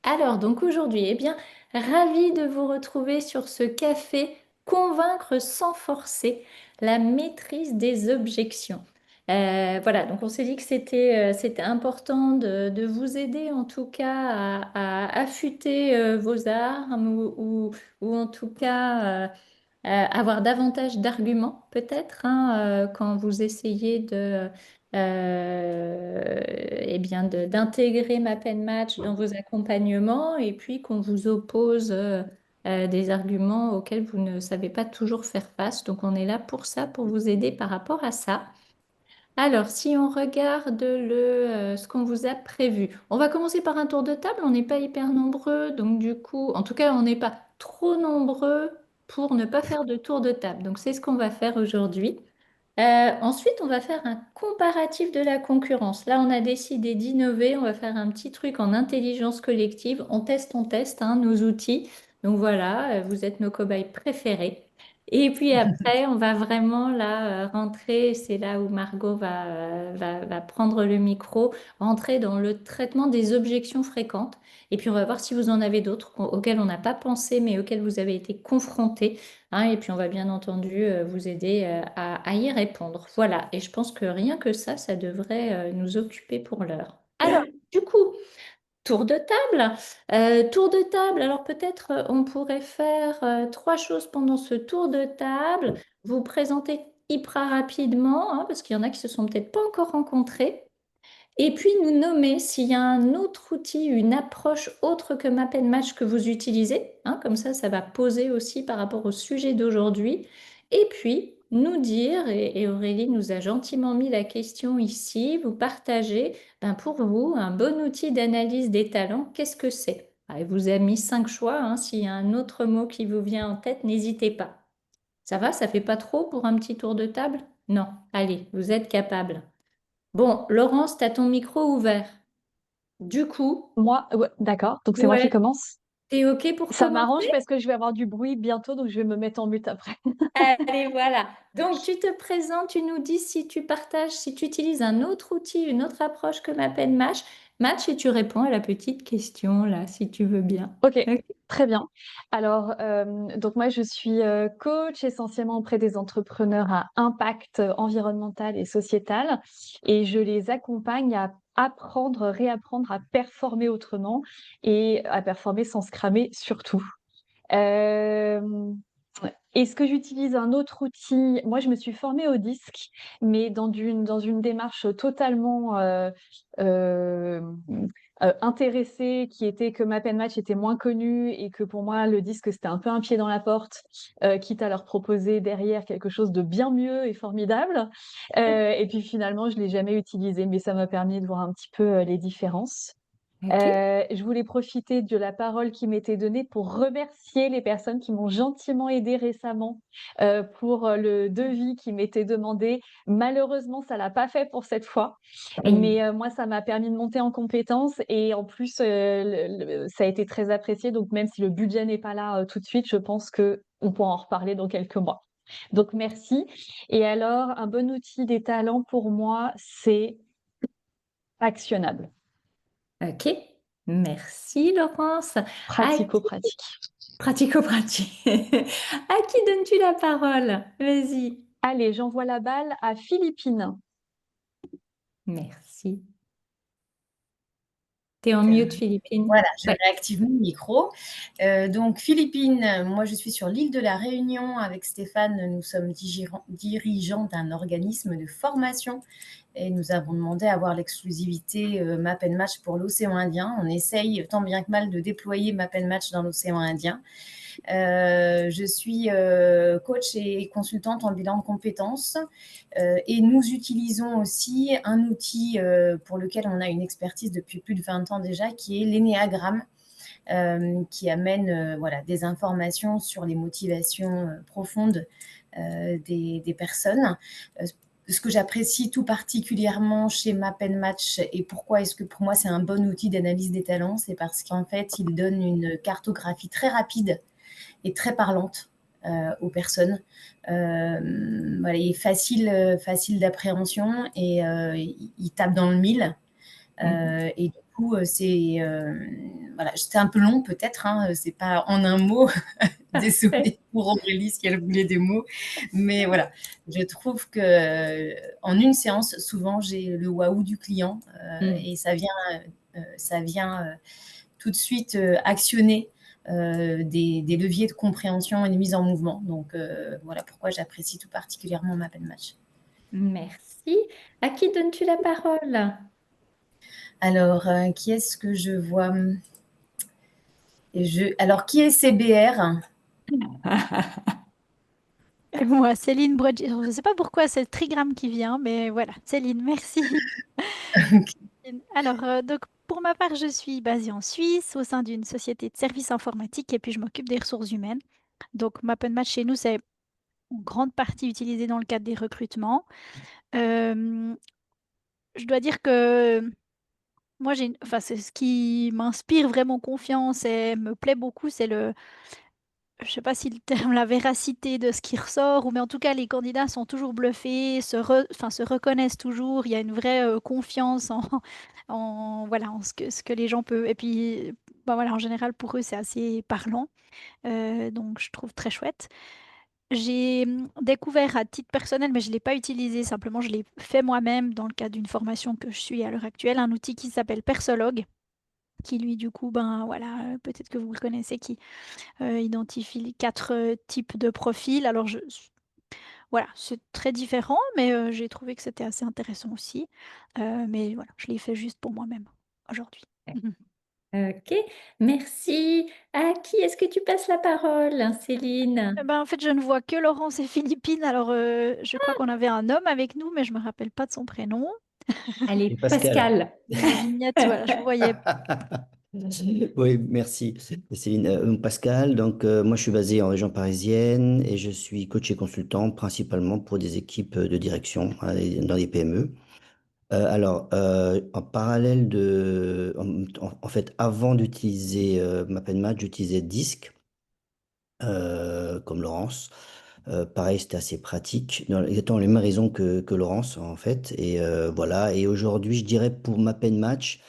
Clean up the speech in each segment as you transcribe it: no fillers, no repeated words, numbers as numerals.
Alors, donc aujourd'hui, ravi de vous retrouver sur ce café Convaincre sans forcer, la maîtrise des objections. Voilà, donc on s'est dit que c'était important de vous aider en tout cas à affûter vos armes ou en tout cas avoir davantage d'arguments peut-être quand vous essayez d'intégrer Match dans vos accompagnements et puis qu'on vous oppose des arguments auxquels vous ne savez pas toujours faire face. Donc on est là pour ça, pour vous aider par rapport à ça. Alors, si on regarde ce qu'on vous a prévu, on va commencer par un tour de table. On n'est pas hyper nombreux, donc du coup, en tout cas, on n'est pas trop nombreux pour ne pas faire de tour de table. Donc, c'est ce qu'on va faire aujourd'hui. Ensuite, on va faire un comparatif de la concurrence. Là, on a décidé d'innover. On va faire un petit truc en intelligence collective. On teste nos outils. Donc voilà, vous êtes nos cobayes préférés. Et puis après, on va vraiment là rentrer. C'est là où Margot va prendre le micro, rentrer dans le traitement des objections fréquentes. Et puis on va voir si vous en avez d'autres auxquelles on n'a pas pensé, mais auxquelles vous avez été confrontés. Et puis on va bien entendu vous aider à y répondre. Voilà, et je pense que rien que ça devrait nous occuper pour l'heure. Alors, du coup, tour de table. Tour de table, alors peut-être on pourrait faire trois choses pendant ce tour de table. Vous présenter hyper rapidement, parce qu'il y en a qui se sont peut-être pas encore rencontrés. Et puis nous nommer s'il y a un autre outil, une approche autre que Map and Match que vous utilisez. Comme ça va poser aussi par rapport au sujet d'aujourd'hui. Et puis nous dire, et Aurélie nous a gentiment mis la question ici, vous partagez, pour vous, un bon outil d'analyse des talents, qu'est-ce que c'est? Elle vous a mis cinq choix. S'il y a un autre mot qui vous vient en tête, n'hésitez pas. Ça va, ça fait pas trop pour un petit tour de table? Non, allez, vous êtes capable. Bon, Laurence, tu as ton micro ouvert. Du coup, Moi, ouais, d'accord. Donc c'est moi qui ouais, commence. t'es OK pour Ça commencer? m'arrange parce que je vais avoir du bruit bientôt, donc je vais me mettre en mute après. Allez, voilà. Donc, tu te présentes, tu nous dis si tu partages, si tu utilises un autre outil, une autre approche que m'appelle Match, et tu réponds à la petite question, là, si tu veux bien. Ok, Ok. très bien. Alors, donc moi, je suis coach essentiellement auprès des entrepreneurs à impact environnemental et sociétal, et je les accompagne à apprendre, réapprendre à performer autrement et à performer sans se cramer surtout. Euh, Est-ce que j'utilise un autre outil? Moi, je me suis formée au disque, mais dans une démarche totalement euh, intéressée, qui était que Map and Match était moins connu et que pour moi, le disque, c'était un peu un pied dans la porte, quitte à leur proposer derrière quelque chose de bien mieux et formidable. Et puis finalement, je ne l'ai jamais utilisé, mais ça m'a permis de voir un petit peu les différences. Ok. Je voulais profiter de la parole qui m'était donnée pour remercier les personnes qui m'ont gentiment aidée récemment pour le devis qui m'était demandé. Malheureusement, ça l'a pas fait pour cette fois, Aïe. mais moi, ça m'a permis de monter en compétences et en plus, ça a été très apprécié. Donc, même si le budget n'est pas là tout de suite, je pense que on pourra en reparler dans quelques mois. Donc, merci. Et alors, un bon outil des talents pour moi, c'est actionnable, Ok. Merci, Laurence. À qui, pratico-pratique. pratico-pratique. À qui donnes-tu la parole? Vas-y. Allez, j'envoie la balle à Philippine. Merci. T'es en Euh, mute, Philippine. Voilà, je Ouais. réactive mon micro. Donc, Philippines, moi je suis sur l'île de la Réunion avec Stéphane. Nous sommes dirigeants d'un organisme de formation et nous avons demandé à avoir l'exclusivité Map and Match pour l'océan Indien. On essaye tant bien que mal de déployer Map and Match dans l'océan Indien. Je suis coach et consultante en bilan de compétences et nous utilisons aussi un outil pour lequel on a une expertise depuis plus de 20 ans déjà, qui est l'énéagramme, qui amène voilà, des informations sur les motivations profondes des personnes. Ce que j'apprécie tout particulièrement chez Map and Match et pourquoi est-ce que pour moi c'est un bon outil d'analyse des talents, c'est parce qu'en fait il donne une cartographie très rapide et très parlante aux personnes. Voilà, il est facile d'appréhension et il tape dans le mille. Mhm. Et coup, voilà, c'était un peu long peut-être, hein, c'est pas en un mot. Désolée pour Aurélie si elle voulait des mots, mais voilà, je trouve que en une séance, souvent j'ai le waouh du client et ça vient tout de suite actionner des leviers de compréhension et de mise en mouvement. Donc voilà pourquoi j'apprécie tout particulièrement ma peine match. Merci. À qui donnes-tu la parole? Alors, qui est-ce que je vois Alors, qui est CBR? Et moi, Céline Brodji. Je ne sais pas pourquoi c'est le trigramme qui vient, mais voilà, Céline, merci. Alors, donc, pour ma part, je suis basée en Suisse au sein d'une société de services informatiques et puis je m'occupe des ressources humaines. Donc, MapNmatch chez nous, c'est en grande partie utilisé dans le cadre des recrutements. Euh, je dois dire que moi, enfin, c'est ce qui m'inspire vraiment confiance et me plaît beaucoup, c'est je sais pas si le terme, la véracité de ce qui ressort, ou mais en tout cas, les candidats sont toujours bluffés, enfin, se reconnaissent toujours. Il y a une vraie confiance voilà, en ce que les gens peuvent. Et puis, bah voilà, en général, pour eux, c'est assez parlant. Donc, je trouve très chouette. J'ai découvert à titre personnel, mais je ne l'ai pas utilisé, simplement, je l'ai fait moi-même dans le cadre d'une formation que je suis à l'heure actuelle, un outil qui s'appelle Persologue, qui lui, du coup, ben voilà, peut-être que vous le connaissez, qui identifie les 4 types de profils. Alors, voilà, c'est très différent, mais j'ai trouvé que c'était assez intéressant aussi. Mais voilà, je l'ai fait juste pour moi-même aujourd'hui. Ok, merci. À qui est-ce que tu passes la parole, Céline? Eh ben, en fait, je ne vois que Laurence et Philippine. Alors, je crois qu'on avait un homme avec nous, mais je me rappelle pas de son prénom. Allez, Et Pascal. Pascal. La vignette, voilà, je vous voyais. Oui, merci. Céline, Pascal, donc moi je suis basé en région parisienne et je suis coach et consultant principalement pour des équipes de direction hein, dans les PME. En parallèle en fait, avant d'utiliser MapNmatch, j'utilisais Disc, comme Laurence. Pareil, c'était assez pratique, dans exactement les mêmes raisons que Laurence, en fait. Et voilà. Et aujourd'hui, je dirais pour MapNmatch,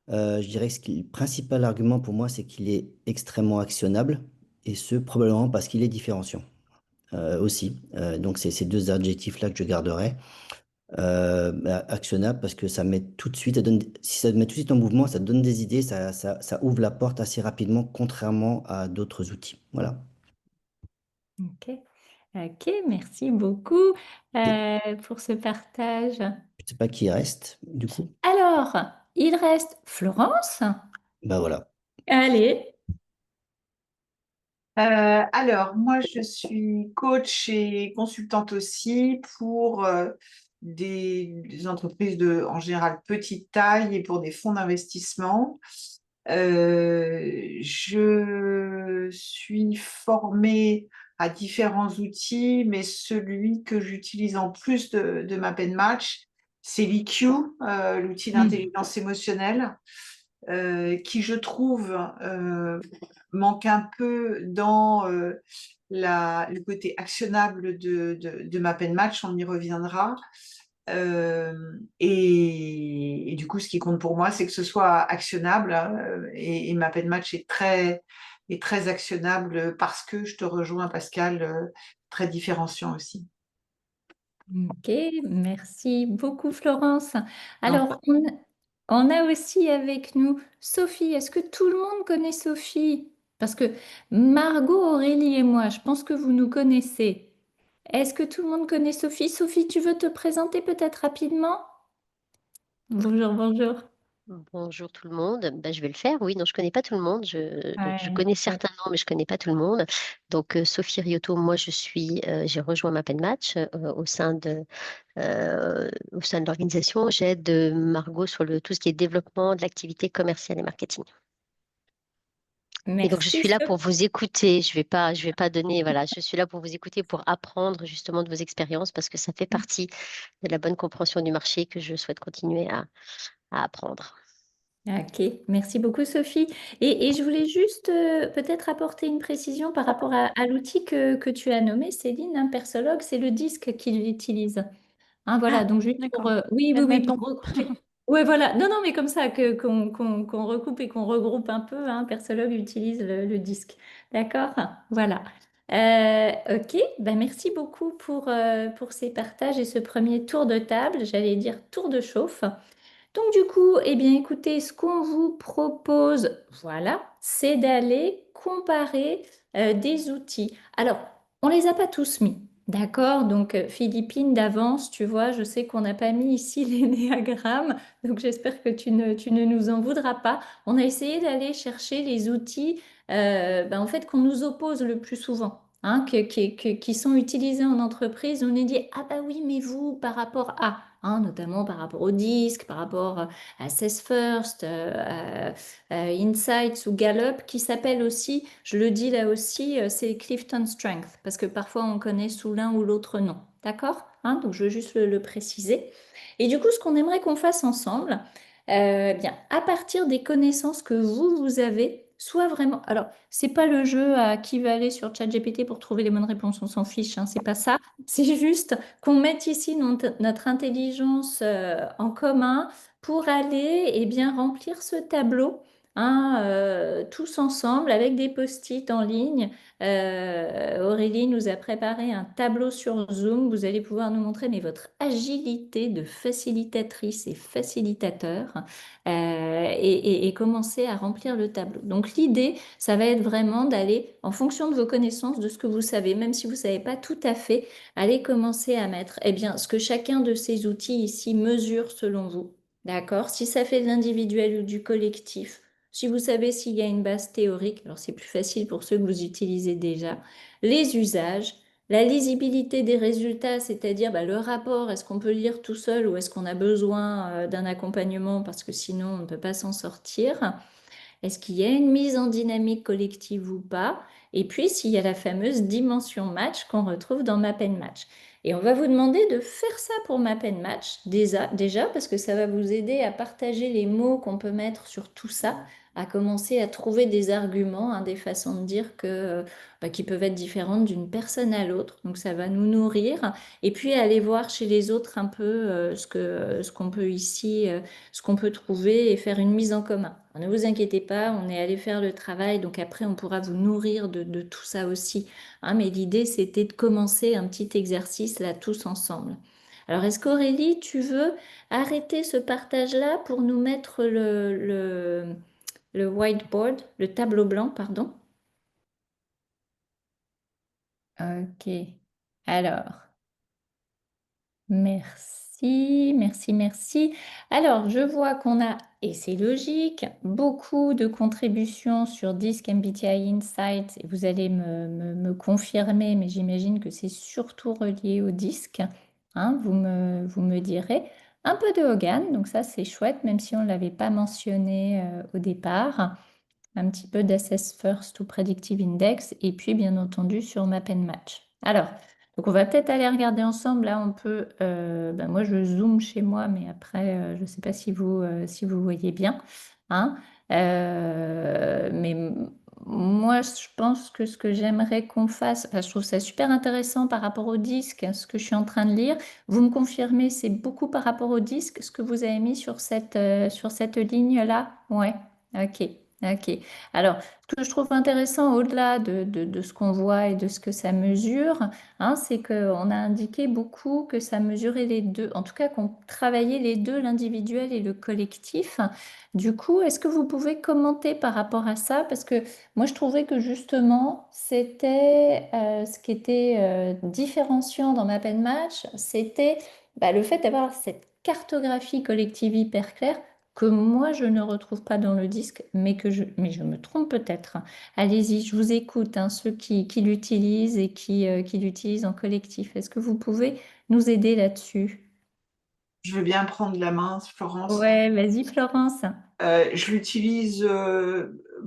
je dirais que le principal argument pour moi, c'est qu'il est extrêmement actionnable. Et ce, probablement parce qu'il est différenciant aussi. Donc, c'est ces deux adjectifs-là que je garderai. Actionnable parce que ça met tout de suite, si ça met tout de suite en mouvement, ça donne des idées, ça ouvre la porte assez rapidement, contrairement à d'autres outils. Voilà. Ok, ok, merci beaucoup Et pour ce partage. je ne sais pas qui reste, du coup. Alors, il reste Florence. Bah voilà. Allez. Alors, moi, je suis coach et consultante aussi pour des entreprises en général, petite taille et pour des fonds d'investissement. Je suis formée à différents outils, mais celui que j'utilise en plus de ma pen match, c'est l'EQ, l'outil d'intelligence émotionnelle, qui, je trouve, manque un peu dans le côté actionnable de ma pen match, on y reviendra. Et du coup, ce qui compte pour moi, c'est que ce soit actionnable et ma pen match est très actionnable parce que je te rejoins, Pascal, très différenciant aussi. Ok, merci beaucoup Florence. Non. Alors, on a aussi avec nous Sophie. Est-ce que tout le monde connaît Sophie? Parce que Margot, Aurélie et moi, je pense que vous nous connaissez. Est-ce que tout le monde connaît Sophie? Sophie, tu veux te présenter peut-être rapidement? Bonjour, bonjour. Bonjour tout le monde. Ben, je vais le faire. Oui, non, je connais pas tout le monde. Donc, je Ouais, connais certains noms, mais je connais pas tout le monde. Donc, Sophie Riotto, moi, j'ai rejoint ma Match au sein de l'organisation. J'aide Margot sur tout ce qui est développement de l'activité commerciale et marketing. Et donc, je merci suis là pour Sophie. vous écouter. Je vais pas donner, voilà, je suis là pour vous écouter, pour apprendre justement de vos expériences parce que ça fait partie de la bonne compréhension du marché que je souhaite continuer à apprendre. Ok, merci beaucoup Sophie. Et je voulais juste peut-être apporter une précision par rapport à l'outil que tu as nommé, Céline, un Persologue, c'est le disque qu'il utilise. Hein, voilà, Ah, donc juste pour... d'accord. oui, C'est oui, le oui, même nom. Ouais, voilà. Non, non, mais comme ça, qu'on recoupe et qu'on regroupe un peu, hein, Persologue utilise le disque. D'accord? Voilà. Ok, ben merci beaucoup pour ces partages et ce premier tour de table, j'allais dire tour de chauffe. Donc du coup, eh bien écoutez, ce qu'on vous propose, voilà, c'est d'aller comparer des outils. Alors, on les a pas tous mis, d'accord? Donc Philippine d'avance, tu vois, je sais qu'on n'a pas mis ici les néagrammes, donc j'espère que tu ne nous en voudras pas. On a essayé d'aller chercher les outils en fait, qu'on nous oppose le plus souvent. Hein, qui sont utilisés en entreprise, on est dit, ah bah oui, mais vous, par rapport à, hein, notamment par rapport au disque, par rapport à Assess First, à Insights ou Gallup, qui s'appelle aussi, je le dis là aussi, c'est Clifton Strength, parce que parfois on connaît sous l'un ou l'autre nom. D'accord? Hein, donc je veux juste le préciser. Et du coup, ce qu'on aimerait qu'on fasse ensemble, bien, à partir des connaissances que vous avez, soit vraiment. Alors, c'est pas le jeu à qui va aller sur ChatGPT pour trouver les bonnes réponses, on s'en fiche, hein, c'est pas ça. C'est juste qu'on mette ici notre intelligence en commun pour aller bien remplir ce tableau, hein, tous ensemble avec des post-it en ligne. Aurélie nous a préparé un tableau sur Zoom. Vous allez pouvoir nous montrer mais votre agilité de facilitatrice et facilitateur et commencer à remplir le tableau. Donc l'idée, ça va être vraiment d'aller, en fonction de vos connaissances, de ce que vous savez, même si vous ne savez pas tout à fait, allez commencer à mettre ce que chacun de ces outils ici mesure selon vous. D'accord? Si ça fait de l'individuel ou du collectif, si vous savez s'il y a une base théorique, alors c'est plus facile pour ceux que vous utilisez déjà, les usages, la lisibilité des résultats, c'est-à-dire le rapport, est-ce qu'on peut le lire tout seul ou est-ce qu'on a besoin d'un accompagnement parce que sinon on ne peut pas s'en sortir? Est-ce qu'il y a une mise en dynamique collective ou pas? Et puis, s'il y a la fameuse dimension match qu'on retrouve dans Map and Match. Et on va vous demander de faire ça pour Map and Match, déjà parce que ça va vous aider à partager les mots qu'on peut mettre sur tout ça, à commencer à trouver des arguments, hein, des façons de dire qui peuvent être différentes d'une personne à l'autre. Donc, ça va nous nourrir. Et puis, aller voir chez les autres un peu ce qu'on peut ici ce qu'on peut trouver et faire une mise en commun. Alors, ne vous inquiétez pas, on est allé faire le travail, donc après on pourra vous nourrir de tout ça aussi. Hein, mais l'idée c'était de commencer un petit exercice là tous ensemble. Alors est-ce qu'Aurélie, tu veux arrêter ce partage-là pour nous mettre le whiteboard, le tableau blanc, pardon? Ok. Alors. Merci, merci, merci. Alors, je vois qu'on a, et c'est logique, beaucoup de contributions sur Disc MBTI Insights, et vous allez me confirmer, mais j'imagine que c'est surtout relié au disque. Hein, vous me direz. Un peu de Hogan, donc ça c'est chouette, même si on ne l'avait pas mentionné au départ. Un petit peu d'Assess First ou Predictive Index, et puis bien entendu sur Map and Match. Alors, donc on va peut-être aller regarder ensemble. Là, on peut. Moi, je zoome chez moi, mais après, je ne sais pas si vous voyez bien. Hein. Moi, je pense que ce que j'aimerais qu'on fasse, enfin, je trouve ça super intéressant par rapport au disque, hein, ce que je suis en train de lire. Vous me confirmez, c'est beaucoup par rapport au disque, ce que vous avez mis sur cette ligne-là? Ouais, ok. Ok. Alors, ce que je trouve intéressant au-delà de ce qu'on voit et de ce que ça mesure, hein, c'est qu'on a indiqué beaucoup que ça mesurait les deux, en tout cas qu'on travaillait les deux, l'individuel et le collectif. Du coup, est-ce que vous pouvez commenter par rapport à ça? Parce que moi, je trouvais que justement, c'était ce qui était différenciant dans Map and Match, c'était le fait d'avoir cette cartographie collective hyper claire que moi, je ne retrouve pas dans le disque, mais je me trompe peut-être. Allez-y, je vous écoute, hein, ceux qui l'utilisent et qui l'utilisent en collectif. Est-ce que vous pouvez nous aider là-dessus? Je veux bien prendre la main, Florence. Ouais, vas-y, Florence. Je l'utilise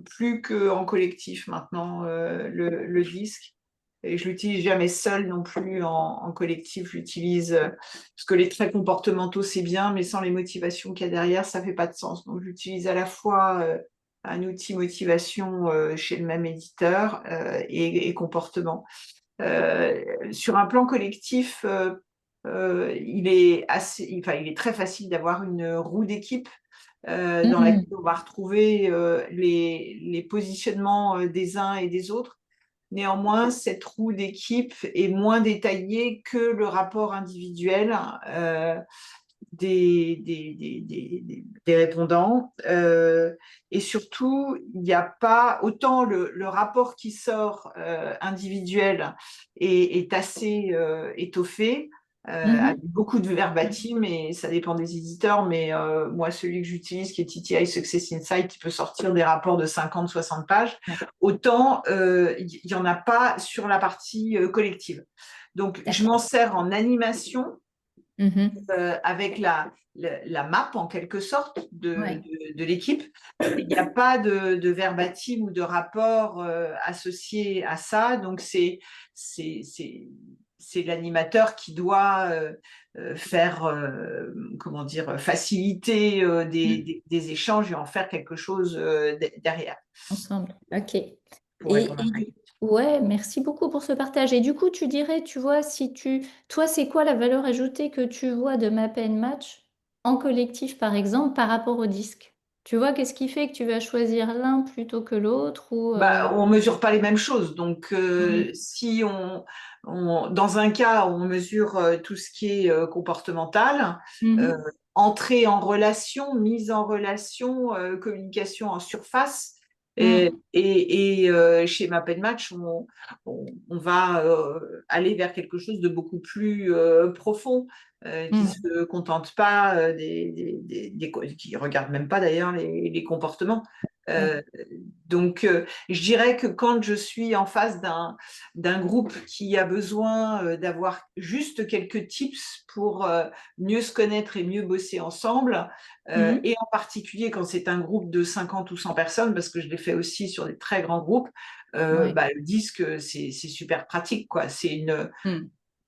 plus qu'en collectif maintenant, le disque. Et je l'utilise jamais seul non plus en collectif. Je l'utilise parce que les traits comportementaux, c'est bien, mais sans les motivations qu'il y a derrière, ça fait pas de sens. Donc, j'utilise à la fois un outil motivation chez le même éditeur et comportement. Sur un plan collectif, il est très facile d'avoir une roue d'équipe dans laquelle on va retrouver les positionnements des uns et des autres. Néanmoins, cette roue d'équipe est moins détaillée que le rapport individuel des répondants. Et surtout, il n'y a pas autant le rapport qui sort individuel est assez étoffé. Avec beaucoup de verbatim, et ça dépend des éditeurs, mais moi, celui que j'utilise, qui est TTI Success Insight, qui peut sortir des rapports de 50-60 pages, autant il n'y en a pas sur la partie collective. Donc, je m'en sers en animation avec la map, en quelque sorte, de l'équipe. Il n'y a pas de verbatim ou de rapport associé à ça, donc c'est l'animateur qui doit faire, comment dire, faciliter des échanges et en faire quelque chose derrière. Ensemble, ok. Pour répondre Ouais, merci beaucoup pour ce partage. Et du coup, tu dirais, tu vois, toi, c'est quoi la valeur ajoutée que tu vois de Map and Match en collectif, par exemple, par rapport au disque? Tu vois, qu'est-ce qui fait que tu vas choisir l'un plutôt que l'autre ou on ne mesure pas les mêmes choses. Donc, si dans un cas, on mesure tout ce qui est comportemental, entrée en relation, mise en relation, communication en surface. Et chez Map and Match, on va aller vers quelque chose de beaucoup plus profond, qui ne se contente pas qui ne regarde même pas d'ailleurs les comportements. Donc, je dirais que quand je suis en face d'un groupe qui a besoin d'avoir juste quelques tips pour mieux se connaître et mieux bosser ensemble, et en particulier quand c'est un groupe de 50 ou 100 personnes, parce que je l'ai fait aussi sur des très grands groupes, le disque, c'est super pratique, quoi.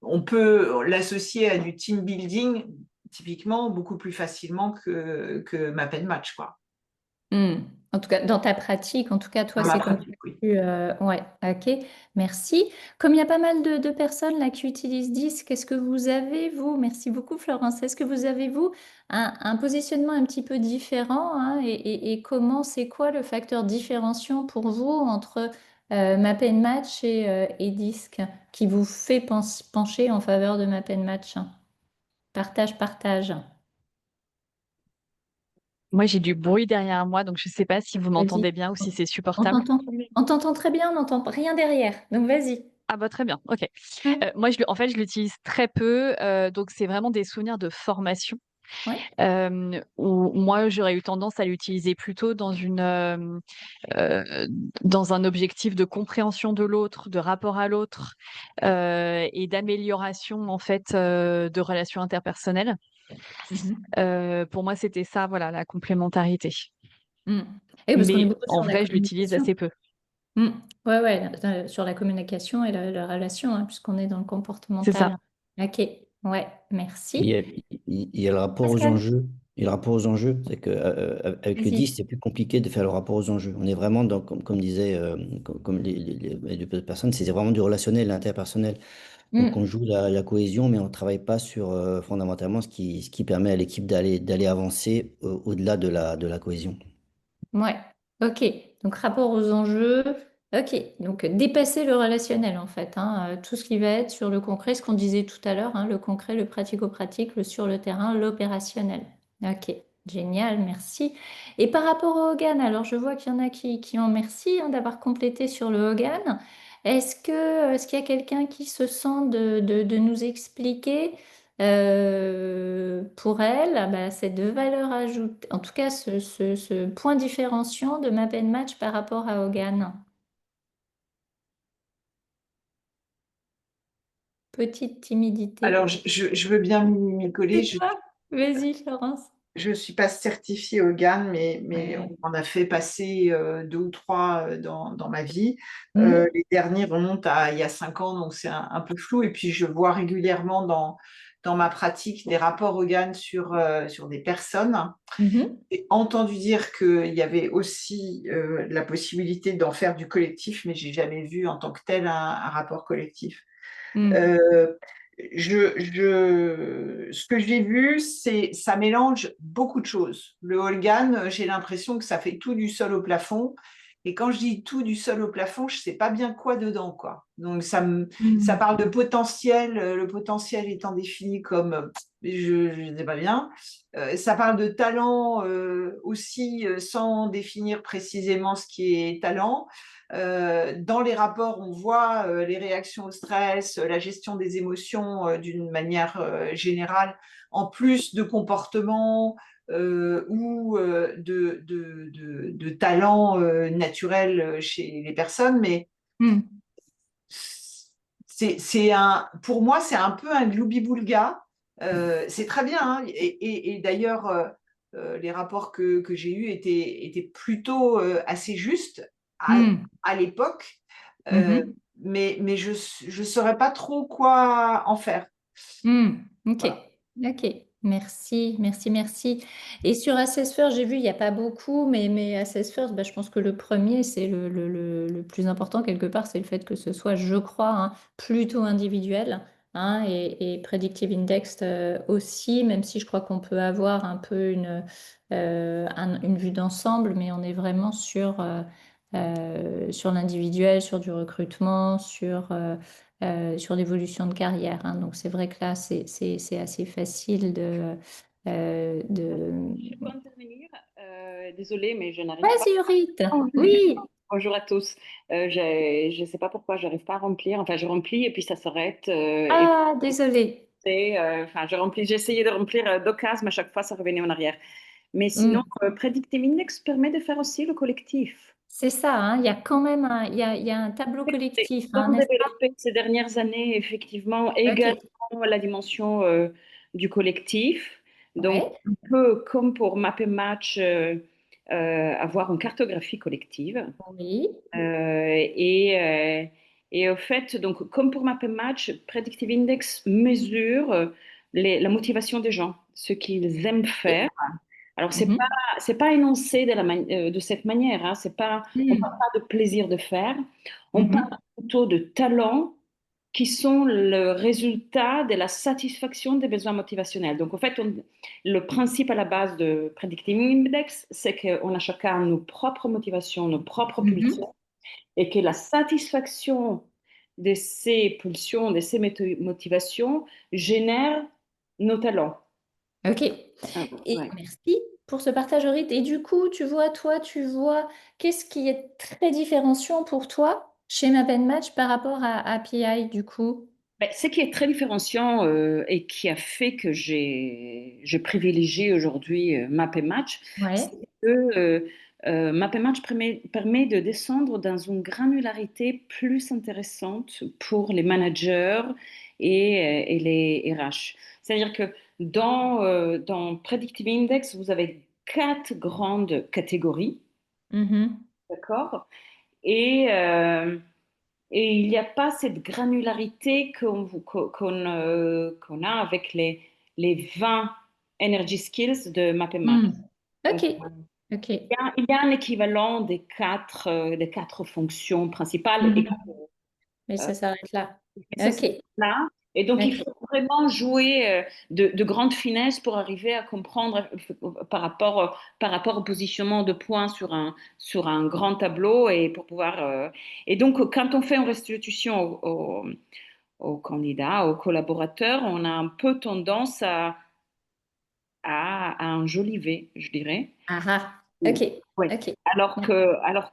On peut l'associer à du team building, typiquement, beaucoup plus facilement que Map and Match, quoi. En tout cas, dans ta pratique, en tout cas, toi, c'est comme tu ouais, ok, merci. Comme il y a pas mal de personnes là qui utilisent Disque, est-ce que vous avez, vous, merci beaucoup Florence, est-ce que vous avez, vous, un positionnement un petit peu différent hein, et comment, c'est quoi le facteur différenciant pour vous entre Map and Match et Disque qui vous fait pencher en faveur de Map and Match? Partage, partage. Moi, j'ai du bruit derrière moi, donc je ne sais pas si vous Vas-y. m'entendez bien ou si c'est On supportable. on t'entend très bien, on n'entend rien derrière. Donc vas-y. Ah bah très bien, ok. Ouais. Moi, en fait, je l'utilise très peu, donc c'est vraiment des souvenirs de formation. Ouais. Où moi, j'aurais eu tendance à l'utiliser plutôt dans un objectif de compréhension de l'autre, de rapport à l'autre, et d'amélioration en fait de relations interpersonnelles. Pour moi, c'était ça, voilà, la complémentarité. Et parce qu'on est Mais beaucoup en sur la vrai, je l'utilise communication. assez peu. Ouais, sur la communication et la relation, hein, puisqu'on est dans le C'est ça. comportemental. Ok, ouais, Il merci. y a, il y a le rapport aux Pascal, enjeux. Il y a le rapport aux enjeux. C'est que, avec le vas-y. 10, c'est plus compliqué de faire le rapport aux enjeux. On est vraiment dans, comme disait comme les deux personnes, c'est vraiment du relationnel, l'interpersonnel. Donc on joue la cohésion, mais on ne travaille pas sur fondamentalement ce qui permet à l'équipe d'aller avancer au-delà de la cohésion. Ouais, ok. Donc rapport aux enjeux, ok. Donc dépasser le relationnel en fait, hein, tout ce qui va être sur le concret, ce qu'on disait tout à l'heure, hein, le concret, le pratico-pratique, le sur le terrain, l'opérationnel. Ok, génial, merci. Et par rapport au Hogan, alors je vois qu'il y en a qui en merci hein, d'avoir complété sur le Hogan. Est-ce qu'il y a quelqu'un qui se sent de nous expliquer? Pour elle, bah, ces deux valeurs ajoutées, en tout cas ce point différenciant de Map and Match par rapport à Hogan. Petite timidité. Alors, je veux bien m'y coller. C'est toi? Vas-y, Florence. Je ne suis pas certifiée au GAN, mais Ouais. on en a fait passer 2 ou 3 dans ma vie. Mhm. Les derniers remontent à il y a 5 ans, donc c'est un peu flou. Et puis, je vois régulièrement dans ma pratique des rapports au GAN sur des personnes. Mhm. J'ai entendu dire qu'il y avait aussi la possibilité d'en faire du collectif, mais je n'ai jamais vu en tant que tel un rapport collectif. Mhm. Euh, ce que j'ai vu, c'est ça mélange beaucoup de choses. Le Holgan, j'ai l'impression que ça fait tout du sol au plafond. Et quand je dis tout du sol au plafond, je ne sais pas bien quoi dedans, quoi. Donc ça parle de potentiel, le potentiel étant défini comme je ne sais pas bien. Ça parle de talent aussi, sans définir précisément ce qui est talent. Dans les rapports, on voit les réactions au stress, la gestion des émotions d'une manière générale, en plus de comportements ou de talents naturels chez les personnes. Mais Hmm. pour moi, c'est un peu un gloubi-boulga. C'est très bien, hein. Et d'ailleurs, les rapports que j'ai eus étaient plutôt assez justes Hmm. à l'époque. Mhm. Mais je ne saurais pas trop quoi en faire. Ok, Voilà. ok. Merci, merci, merci. Et sur Assess First, j'ai vu, il n'y a pas beaucoup, mais Assess First, bah, je pense que le premier, c'est le plus important quelque part, c'est le fait que ce soit, je crois, hein, plutôt individuel, hein, et Predictive Index aussi, même si je crois qu'on peut avoir un peu une vue d'ensemble, mais on est vraiment sur l'individuel, sur du recrutement, sur l'évolution de carrière, hein. Donc c'est vrai que là, c'est assez facile de... Je peux intervenir. Désolée, mais je n'arrive pas. Vas-y, Eurite. Oh, Oui. bonjour à tous. Je ne sais pas pourquoi je n'arrive pas à remplir. Enfin, je remplis et puis ça s'arrête. Ah, désolée. Enfin, j'ai essayé de remplir d'occasion, mais à chaque fois, ça revenait en arrière. Mais sinon, Hmm. Predictive Index permet de faire aussi le collectif. C'est ça, hein. Il y a quand même il y a un tableau collectif, Ils hein, ont n'est-ce pas? développé ces dernières années, effectivement, également Ok. la dimension du collectif. Donc, Ouais. un peu comme pour Map et Match, avoir une cartographie collective. Oui. Et au fait, donc, comme pour Map and Match, Predictive Index mesure la motivation des gens, ce qu'ils aiment Ok. faire. Alors, Mhm. c'est pas énoncé de cette manière, hein. C'est pas, on parle Hmm. pas de plaisir de faire, on parle Mhm. plutôt de talents qui sont le résultat de la satisfaction des besoins motivationnels. Donc, en fait, le principe à la base de Predictive Index, c'est qu'on a chacun nos propres motivations, nos propres Mhm. pulsions, et que la satisfaction de ces pulsions, de ces motivations génère nos talents. Ok. Et Ouais. merci pour ce partage, Aurélie. Et du coup, tu vois, toi, qu'est-ce qui est très différenciant pour toi chez Map Match par rapport à PI, du coup? Ben, ce qui est très différenciant et qui a fait que je privilégie aujourd'hui Map et Match, c'est Ouais. que Map et Match permet de descendre dans une granularité plus intéressante pour les managers et les RH. C'est-à-dire que dans Predictive Index, vous avez 4 grandes catégories, Mhm. d'accord? Et il n'y a pas cette granularité qu'on a avec les 20 energy skills de Mapematch. Hmm. Ok. Donc, Ok. il y a un équivalent des quatre fonctions principales et Mhm. Mais ça s'arrête là. ça, c'est Ok. là. Et donc, il Ok. faut vraiment jouer de grandes finesses pour arriver à comprendre par rapport au positionnement de points sur un grand tableau et pour pouvoir. Et donc, quand on fait une restitution aux candidats, aux collaborateurs, on a un peu tendance à enjoliver, je dirais. Ah ah. Ok. Oui. Ok. Alors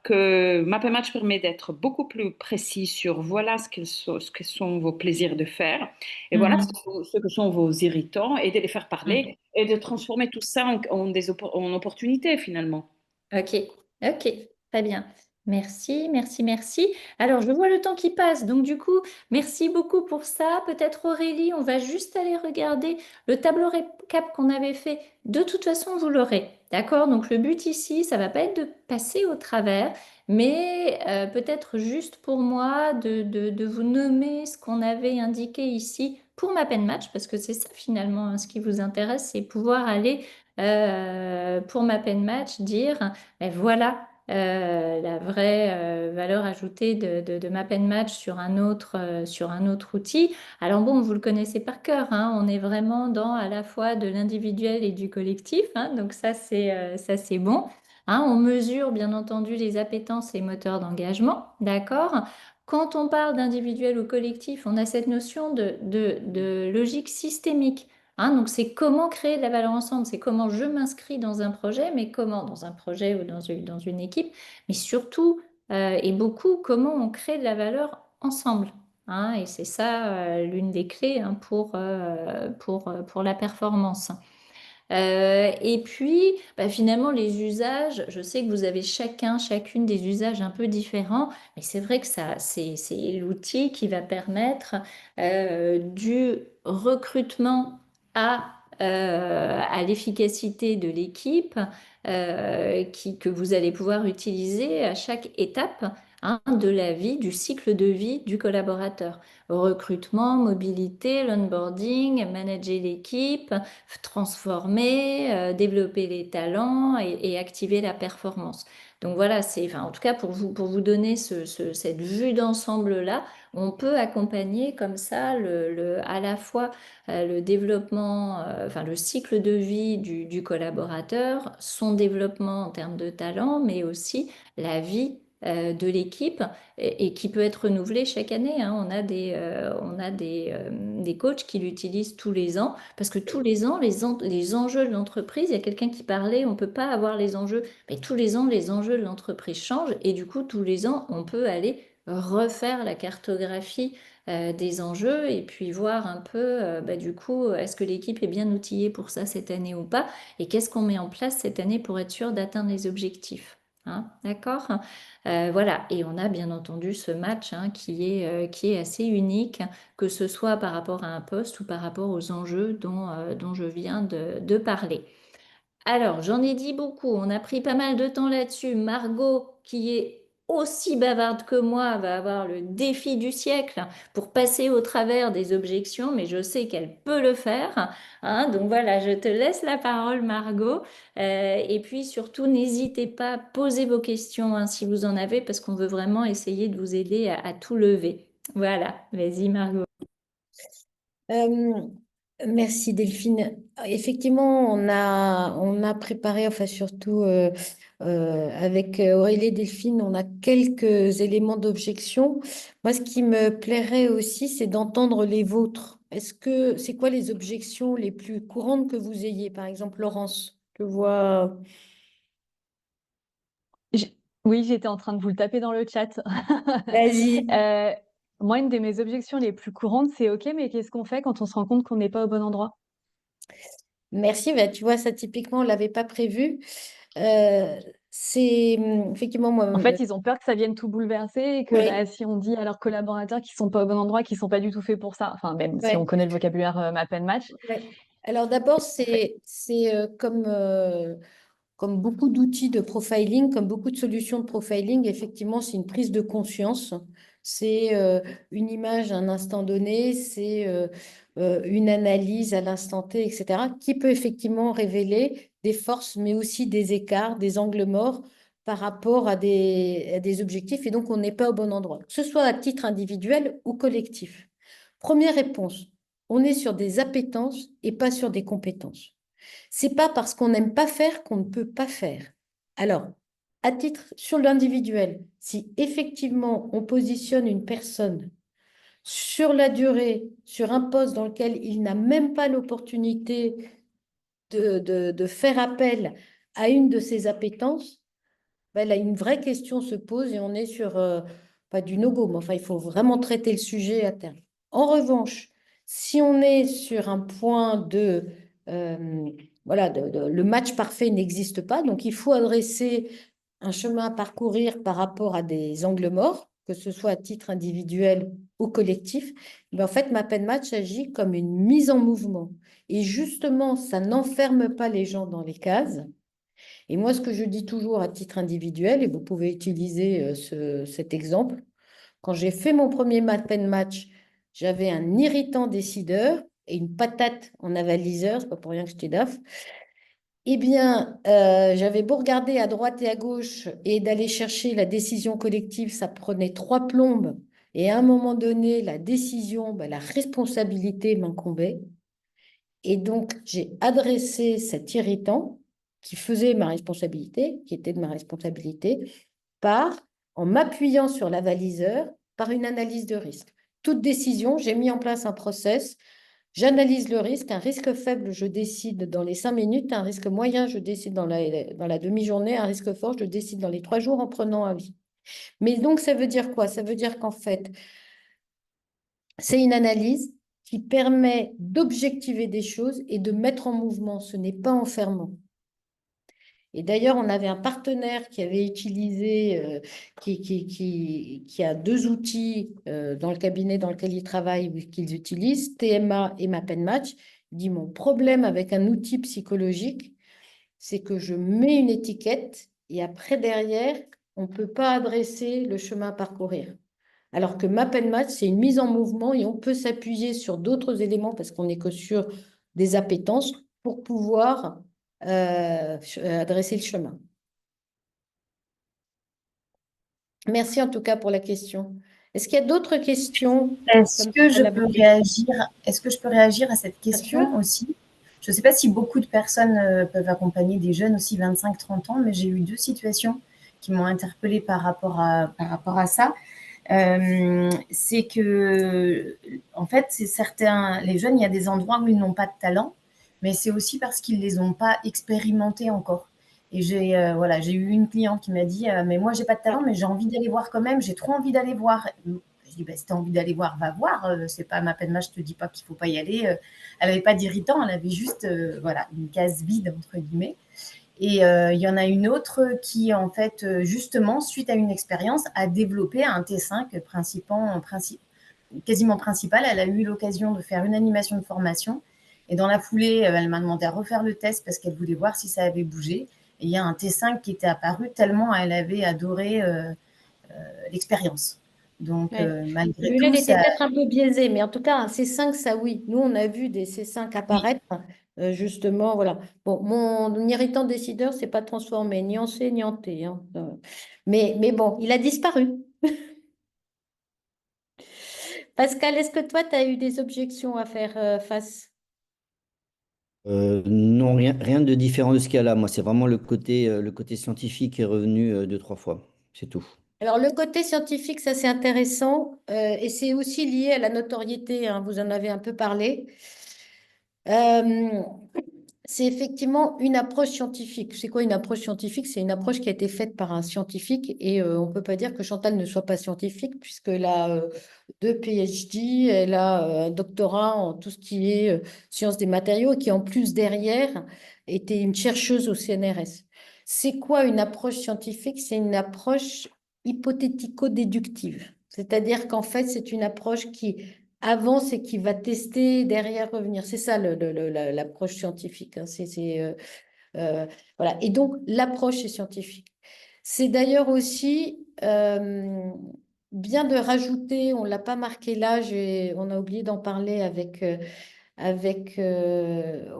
que Map and Match permet d'être beaucoup plus précis sur voilà ce que sont vos plaisirs de faire et voilà Mhm. ce que sont vos irritants et de les faire Mhm. parler et de transformer tout ça en opportunités finalement. Ok, ok, très bien. Merci, merci, merci. Alors, je vois le temps qui passe, donc du coup, merci beaucoup pour ça. Peut-être Aurélie, on va juste aller regarder le tableau récap qu'on avait fait. De toute façon, vous l'aurez, d'accord? Donc, le but ici, ça va pas être de passer au travers, mais peut-être juste pour moi de vous nommer ce qu'on avait indiqué ici pour ma peine match, parce que c'est ça finalement, hein, ce qui vous intéresse, c'est pouvoir aller pour ma peine match, dire, ben voilà la vraie valeur ajoutée de Map and Match sur un autre outil. Alors bon, vous le connaissez par cœur, hein, on est vraiment dans à la fois de l'individuel et du collectif, hein, donc ça c'est bon. Hein, on mesure bien entendu les appétences et moteurs d'engagement, d'accord? Quand on parle d'individuel ou collectif, on a cette notion de logique systémique. Hein, donc c'est comment créer de la valeur ensemble, c'est comment je m'inscris dans un projet, mais comment dans un projet ou dans une équipe, mais surtout et beaucoup comment on crée de la valeur ensemble. Hein, et c'est ça l'une des clés, hein, pour la performance. Et puis, bah, finalement, les usages, je sais que vous avez chacune des usages un peu différents, mais c'est vrai que c'est l'outil qui va permettre du recrutement à l'efficacité de l'équipe que vous allez pouvoir utiliser à chaque étape, hein, de la vie, du cycle de vie du collaborateur. Recrutement, mobilité, l'onboarding, manager l'équipe, transformer, développer les talents et activer la performance. Donc voilà, enfin, en tout cas pour vous donner cette vue d'ensemble-là, on peut accompagner comme ça à la fois le développement, enfin le cycle de vie du collaborateur, son développement en termes de talent, mais aussi la vie de l'équipe et qui peut être renouvelée chaque année. Hein. On a des coachs qui l'utilisent tous les ans parce que tous les ans, les enjeux de l'entreprise, il y a quelqu'un qui parlait, on ne peut pas avoir les enjeux, mais tous les ans, les enjeux de l'entreprise changent et du coup, tous les ans, on peut aller refaire la cartographie des enjeux et puis voir un peu, bah, du coup, est-ce que l'équipe est bien outillée pour ça cette année ou pas et qu'est-ce qu'on met en place cette année pour être sûr d'atteindre les objectifs. Hein, d'accord? Voilà, et on a bien entendu ce match, hein, qui est assez unique, que ce soit par rapport à un poste ou par rapport aux enjeux dont je viens de parler. Alors, j'en ai dit beaucoup, on a pris pas mal de temps là-dessus. Margot, qui est aussi bavarde que moi, va avoir le défi du siècle pour passer au travers des objections, mais je sais qu'elle peut le faire. Hein. Donc voilà, je te laisse la parole, Margot. Et puis surtout, n'hésitez pas à poser vos questions, hein, si vous en avez, parce qu'on veut vraiment essayer de vous aider à tout lever. Voilà, vas-y, Margot. Euh, Merci Delphine. Effectivement, on a préparé, enfin surtout avec Aurélie et Delphine, on a quelques éléments d'objection. Moi, ce qui me plairait aussi, c'est d'entendre les vôtres. C'est quoi les objections les plus courantes que vous ayez? Par exemple, Laurence, je vois. Oui, j'étais en train de vous le taper dans le chat. Vas-y. Moi, une de mes objections les plus courantes, c'est OK, mais qu'est-ce qu'on fait quand on se rend compte qu'on n'est pas au bon endroit? Merci. Bah, tu vois, ça typiquement, on ne l'avait pas prévu. Effectivement moi. En fait, ils ont peur que ça vienne tout bouleverser et que Oui. bah, si on dit à leurs collaborateurs qu'ils sont pas au bon endroit, qu'ils sont pas du tout faits pour ça, enfin même si Ouais. on connaît le vocabulaire Map and Match. Ouais. Alors d'abord, c'est comme beaucoup d'outils de profiling, comme beaucoup de solutions de profiling, effectivement, c'est une prise de conscience. C'est une image à un instant donné, c'est une analyse à l'instant T, etc., qui peut effectivement révéler des forces, mais aussi des écarts, des angles morts par rapport à des objectifs. Et donc, on n'est pas au bon endroit, que ce soit à titre individuel ou collectif. Première réponse, on est sur des appétences et pas sur des compétences. C'est pas parce qu'on n'aime pas faire qu'on ne peut pas faire. Alors, à titre sur l'individuel, si effectivement on positionne une personne sur la durée, sur un poste dans lequel il n'a même pas l'opportunité de faire appel à une de ses appétences, ben là, une vraie question se pose et on est sur, pas du no-go, mais enfin, il faut vraiment traiter le sujet à terme. En revanche, si on est sur un point voilà, le match parfait n'existe pas, donc il faut adresser un chemin à parcourir par rapport à des angles morts, que ce soit à titre individuel ou collectif. Mais en fait, Map and Match agit comme une mise en mouvement. Et justement, ça n'enferme pas les gens dans les cases. Et moi, ce que je dis toujours à titre individuel, et vous pouvez utiliser cet exemple, quand j'ai fait mon premier Map and Match, j'avais un irritant décideur et une patate en avaliseur, c'est pas pour rien que j'étais DAF. Eh bien, j'avais beau regarder à droite et à gauche et d'aller chercher la décision collective, ça prenait 3 plombes. Et à un moment donné, la décision, ben, la responsabilité m'incombait. Et donc, j'ai adressé cet irritant qui faisait ma responsabilité, qui était de ma responsabilité, en m'appuyant sur l'avaliseur, par une analyse de risque. Toute décision, j'ai mis en place un process. J'analyse le risque. Un risque faible, je décide dans les 5 minutes. Un risque moyen, je décide dans la demi-journée. Un risque fort, je décide dans les 3 jours en prenant avis. Mais donc, ça veut dire quoi? Ça veut dire qu'en fait, c'est une analyse qui permet d'objectiver des choses et de mettre en mouvement. Ce n'est pas enfermant. Et d'ailleurs, on avait un partenaire qui avait utilisé, qui a 2 outils dans le cabinet dans lequel il travaille, qu'ils utilisent, TMA et MapNMatch. Il dit, mon problème avec un outil psychologique, c'est que je mets une étiquette et après, derrière, on ne peut pas adresser le chemin à parcourir. Alors que MapNMatch, c'est une mise en mouvement et on peut s'appuyer sur d'autres éléments parce qu'on n'est que sur des appétences pour pouvoir adresser le chemin. Merci en tout cas pour la question. Est-ce qu'il y a d'autres questions Est-ce que je la peux réagir, est-ce que je peux réagir à cette Bien question sûr. aussi? Je ne sais pas si beaucoup de personnes peuvent accompagner des jeunes aussi 25-30 ans, mais j'ai eu 2 situations qui m'ont interpellée par rapport à ça. C'est que, en fait, c'est certains, les jeunes, il y a des endroits où ils n'ont pas de talent, mais c'est aussi parce qu'ils ne les ont pas expérimentés encore. Et voilà, j'ai eu une cliente qui m'a dit, mais moi, j'ai pas de talent, mais j'ai envie d'aller voir quand même, j'ai trop envie d'aller voir. Je dis, bah, si tu as envie d'aller voir, va voir. C'est pas ma peine, je te dis pas qu'il faut pas y aller. Elle n'avait pas d'irritant, elle avait juste voilà, une case vide, entre guillemets. Et il y en a une autre qui, en fait, justement, suite à une expérience, a développé un T5 quasiment principal. Elle a eu l'occasion de faire une animation de formation. Et dans la foulée, elle m'a demandé à refaire le test parce qu'elle voulait voir si ça avait bougé. Et il y a un T5 qui était apparu tellement elle avait adoré l'expérience. Donc, malgré Celui-là, tout, il était ça... peut-être un peu biaisé, mais en tout cas, un C5, ça oui. Nous, on a vu des C5 apparaître, justement, voilà. Bon, mon irritant décideur, c'est pas transformé, ni en C, ni en T. Hein. Mais bon, il a disparu. Pascal, est-ce que toi, tu as eu des objections à faire face? Non, rien de différent de ce qu'il y a là. Moi, c'est vraiment le côté scientifique qui est revenu 2, 3 fois. C'est tout. Alors, le côté scientifique, ça c'est intéressant et c'est aussi lié à la notoriété, hein, vous en avez un peu parlé. Euh, c'est effectivement une approche scientifique. C'est quoi une approche scientifique? C'est une approche qui a été faite par un scientifique et on ne peut pas dire que Chantal ne soit pas scientifique puisqu'elle a 2 PhD, elle a un doctorat en tout ce qui est sciences des matériaux et qui en plus derrière était une chercheuse au CNRS. C'est quoi une approche scientifique? C'est une approche hypothético-déductive. C'est-à-dire qu'en fait, c'est une approche qui avance et qui va tester, derrière revenir. C'est ça l'approche scientifique. Hein. Voilà. Et donc, l'approche est scientifique. C'est d'ailleurs aussi bien de rajouter, on ne l'a pas marqué là, on a oublié d'en parler avec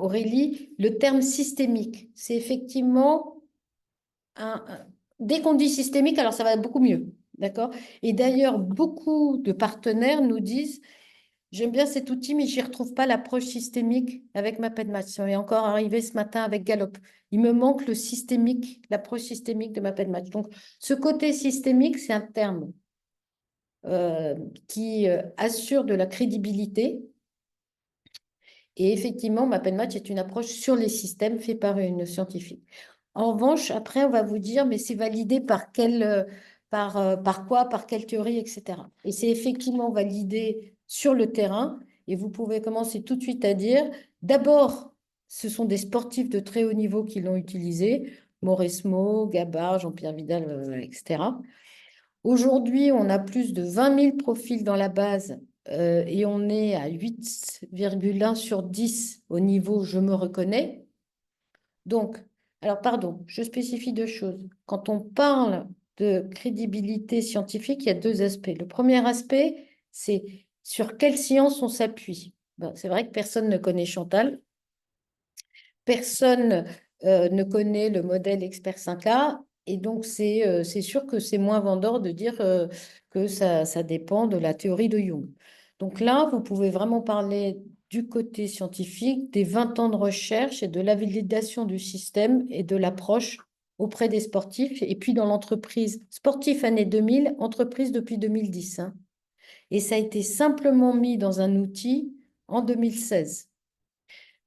Aurélie, le terme systémique. C'est effectivement dès qu'on dit systémique, alors ça va beaucoup mieux. D'accord? Et d'ailleurs, beaucoup de partenaires nous disent, j'aime bien cet outil, mais je n'y retrouve pas l'approche systémique avec MapNMatch. Ça est encore arrivé ce matin avec Gallup. Il me manque le systémique, l'approche systémique de MapNMatch. Donc, ce côté systémique, c'est un terme qui assure de la crédibilité. Et effectivement, MapNMatch est une approche sur les systèmes faite par une scientifique. En revanche, après, on va vous dire, mais c'est validé par par quoi, par quelle théorie, etc. Et c'est effectivement validé sur le terrain. Et vous pouvez commencer tout de suite à dire, d'abord, ce sont des sportifs de très haut niveau qui l'ont utilisé, Mauresmo, Gabard, Jean-Pierre Vidal, etc. Aujourd'hui, on a plus de 20 000 profils dans la base et on est à 8,1 sur 10 au niveau je me reconnais. Donc, alors pardon, je spécifie 2 choses. Quand on parle de crédibilité scientifique, il y a 2 aspects. Le premier aspect, c'est sur quelle science on s'appuie. C'est vrai que personne ne connaît Chantal. Personne ne connaît le modèle Expert 5A. Et donc, c'est sûr que c'est moins vendeur de dire que ça dépend de la théorie de Jung. Donc là, vous pouvez vraiment parler du côté scientifique, des 20 ans de recherche et de la validation du système et de l'approche auprès des sportifs. Et puis dans l'entreprise, sportif année 2000, entreprise depuis 2010, hein. Et ça a été simplement mis dans un outil en 2016.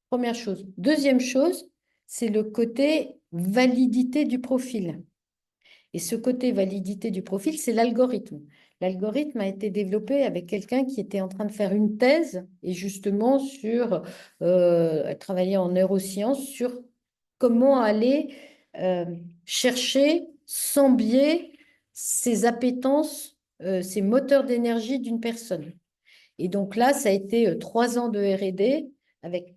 Première chose. Deuxième chose, c'est le côté validité du profil. Et ce côté validité du profil, c'est l'algorithme. L'algorithme a été développé avec quelqu'un qui était en train de faire une thèse et justement travailler en neurosciences sur comment aller chercher sans biais ces appétences, ces moteurs d'énergie d'une personne. Et donc là, ça a été 3 ans de R&D avec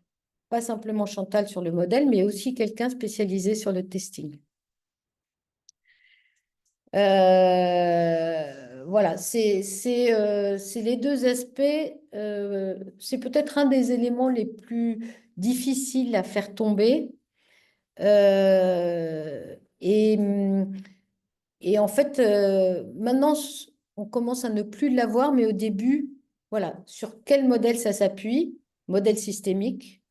pas simplement Chantal sur le modèle, mais aussi quelqu'un spécialisé sur le testing. Voilà, c'est les deux aspects. C'est peut-être un des éléments les plus difficiles à faire tomber. Et en fait, maintenant, on commence à ne plus l'avoir, mais au début, voilà, sur quel modèle ça s'appuie? Modèle systémique.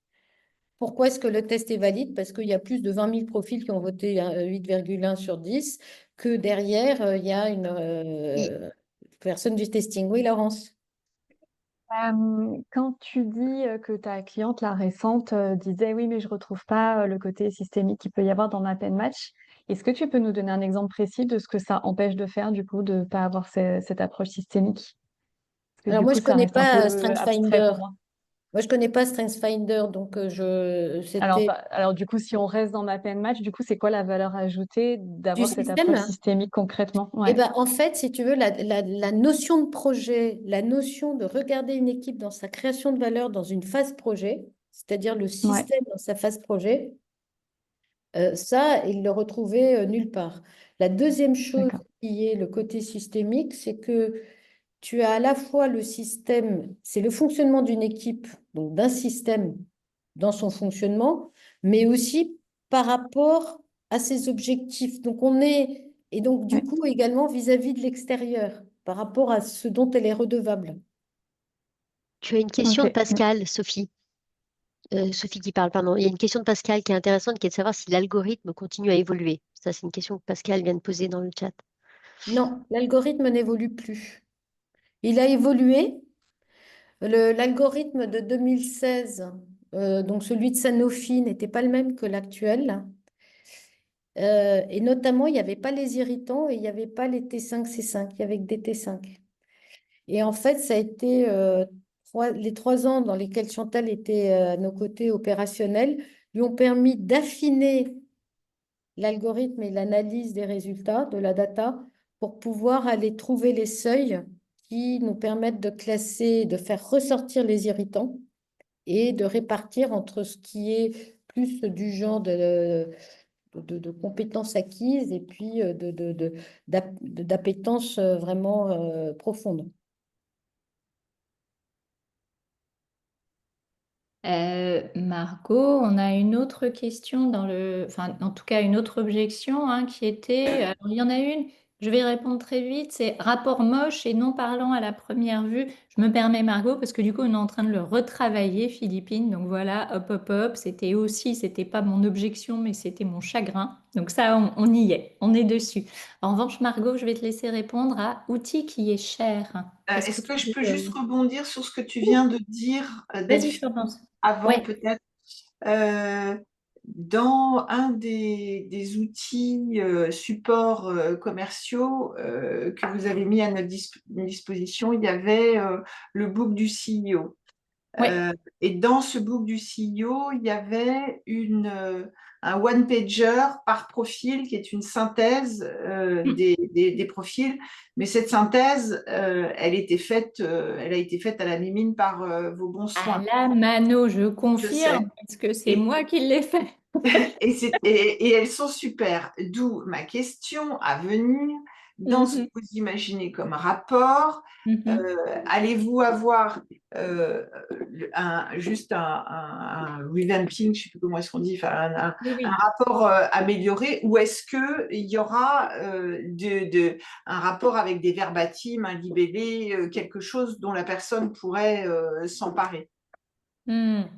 Pourquoi est-ce que le test est valide? Parce qu'il y a plus de 20 000 profils qui ont voté 8,1 sur 10, que derrière, il y a une personne du testing. Oui, Laurence. Quand tu dis que ta cliente, la récente, disait oui, mais je retrouve pas le côté systémique qu'il peut y avoir dans ma pen match, est-ce que tu peux nous donner un exemple précis de ce que ça empêche de faire, du coup, de ne pas avoir cette approche systémique? Parce que Alors du moi, coup, je ne ça connais reste un pas peu abstrait StrengthsFinder. pour moi. Moi, je connais pas StrengthsFinder, donc c'était Alors, du coup, si on reste dans ma pen match, du coup, c'est quoi la valeur ajoutée du d'avoir cette approche système. systémique concrètement? Eh Ouais, ben, en fait, si tu veux, la notion de projet, la notion de regarder une équipe dans sa création de valeur dans une phase projet, c'est-à-dire le ouais, système dans sa phase projet, ça, il le retrouvait nulle part. La deuxième chose d'accord. qui est le côté systémique, c'est que tu as à la fois le système, c'est le fonctionnement d'une équipe, donc d'un système dans son fonctionnement, mais aussi par rapport à ses objectifs. Donc on est, et donc du Ouais. coup également vis-à-vis de l'extérieur, par rapport à ce dont elle est redevable. Tu as une question de Ok. Pascal, Sophie. Sophie qui parle, pardon. Il y a une question de Pascal qui est intéressante, qui est de savoir si l'algorithme continue à évoluer. Ça, c'est une question que Pascal vient de poser dans le chat. Non, l'algorithme n'évolue plus. Il a évolué. L'algorithme de 2016, donc celui de Sanofi, n'était pas le même que l'actuel. Et notamment, il n'y avait pas les irritants et il n'y avait pas les T5C5, il y avait que des T5. Et en fait, ça a été les 3 ans dans lesquels Chantal était à nos côtés opérationnels lui ont permis d'affiner l'algorithme et l'analyse des résultats de la data pour pouvoir aller trouver les seuils qui nous permettent de classer, de faire ressortir les irritants et de répartir entre ce qui est plus du genre de compétences acquises et puis d'appétences vraiment profondes. Margot, on a une autre question enfin, en tout cas une autre objection qui était, alors il y en a une, je vais répondre très vite, c'est rapport moche et non parlant à la première vue. Je me permets Margot parce que du coup on est en train de le retravailler, Philippine, donc voilà, hop hop hop, c'était pas mon objection mais c'était mon chagrin. Donc ça on y est, on est dessus. En revanche Margot, je vais te laisser répondre à outil qui est cher. Est-ce que Est-ce tu que je peux, peux juste rebondir sur ce que tu viens de dire, Vas-y, je Delphine, pense. avant Ouais. peut-être? Dans un des outils supports commerciaux que vous avez mis à notre disposition, il y avait le book du CEO. Ouais. Et dans ce book du CEO, il y avait un one-pager par profil qui est une synthèse des profils. Mais cette synthèse, elle a été faite à la mimine par vos bons À soins. la mano, je Je sais. confirme, parce que c'est Et, moi qui l'ai fait. et elles sont super. D'où ma question à venir. dans ce Mhm. que vous imaginez comme rapport. Allez-vous avoir juste un revamping, je ne sais plus comment est-ce qu'on dit, enfin, Oui, un oui. rapport amélioré, ou est-ce qu'il y aura un rapport avec des verbatims, un libellé, quelque chose dont la personne pourrait s'emparer? Margot,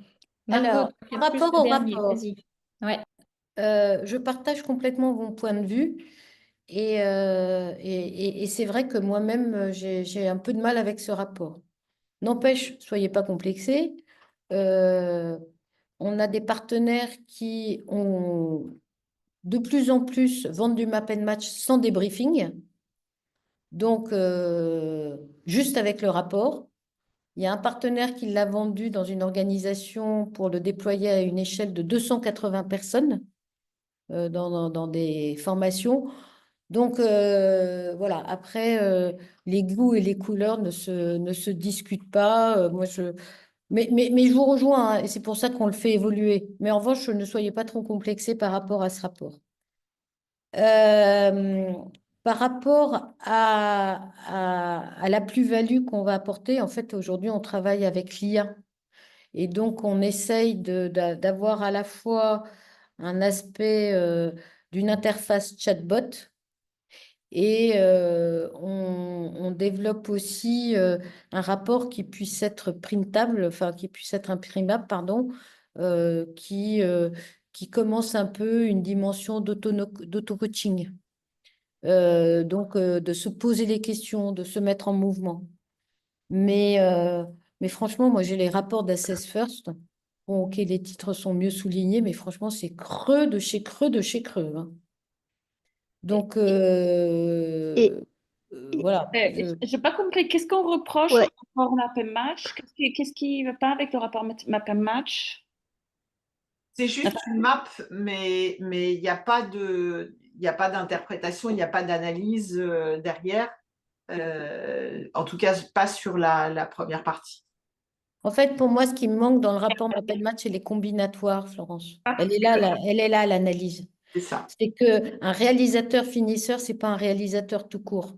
Alors, tu par fais plus rapport le au dernier, rapport, vas-y. Ouais. je partage complètement mon point de vue et c'est vrai que moi-même, j'ai un peu de mal avec ce rapport. N'empêche, soyez pas complexés. Euh, on a des partenaires qui ont de plus en plus vendu du map and match sans débriefing, donc juste avec le rapport. Il y a un partenaire qui l'a vendu dans une organisation pour le déployer à une échelle de 280 personnes dans des formations. Donc voilà, après, les goûts et les couleurs ne se discutent pas. Mais je vous rejoins, hein, et c'est pour ça qu'on le fait évoluer. Mais en revanche, ne soyez pas trop complexés par rapport à ce rapport. Euh, Par rapport à la plus-value qu'on va apporter, en fait, aujourd'hui, on travaille avec l'IA. Et donc, on essaye d'avoir à la fois un aspect d'une interface chatbot et on développe aussi un rapport qui puisse être printable, enfin, qui puisse être imprimable, pardon, euh, qui, euh, qui commence un peu une dimension d'auto-coaching. Donc, de se poser les questions, de se mettre en mouvement. Mais, euh, mais franchement, moi, j'ai les rapports d'Assess First. Bon, ok, les titres sont mieux soulignés, mais franchement, c'est creux de chez creux de chez creux, hein. Donc, Et, voilà. J'ai pas compris. Qu'est-ce qu'on reproche au ouais, rapport Map and Match? Qu'est-ce qui va pas avec le rapport Map and Match? C'est juste une map, mais il n'y a pas d'interprétation, il n'y a pas d'analyse derrière. En tout cas, pas sur la première partie. En fait, pour moi, ce qui me manque dans le rapport Mappel Match, c'est les combinatoires, Florence. Ah, Elle est là, elle est là, l'analyse. C'est ça. C'est qu'un réalisateur finisseur, c'est pas un réalisateur tout court.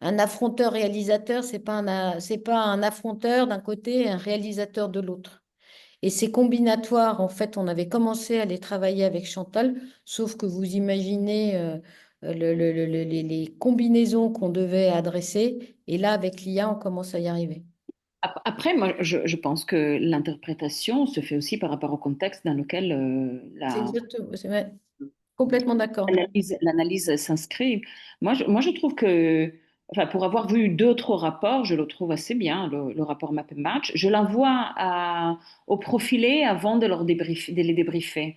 Un affronteur réalisateur, c'est pas un affronteur d'un côté et un réalisateur de l'autre. Et ces combinatoires, en fait, on avait commencé à les travailler avec Chantal, sauf que vous imaginez les combinaisons qu'on devait adresser. Et là, avec l'IA, on commence à y arriver. Après, moi, je pense que l'interprétation se fait aussi par rapport au contexte dans lequel C'est exactement, c'est vrai. Complètement d'accord. l'analyse s'inscrit. Moi, je trouve que, enfin, pour avoir vu d'autres rapports, je le trouve assez bien, le rapport Map and Match. Je l'envoie au profilé avant de les débriefer.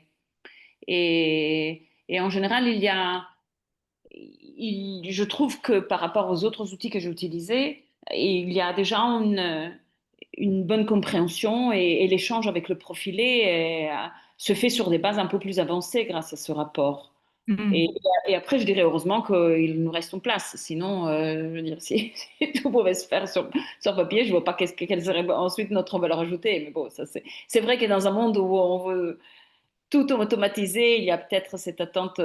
Et en général, je trouve que par rapport aux autres outils que j'ai utilisés, il y a déjà une bonne compréhension et l'échange avec le profilé se fait sur des bases un peu plus avancées grâce à ce rapport. Et, et après, je dirais heureusement qu'il nous reste une place. Sinon, je veux dire, si tout pouvait se faire sur papier, je vois pas quelle serait ensuite notre valeur ajoutée. Mais bon, ça c'est vrai que dans un monde où on veut tout automatiser, il y a peut-être cette attente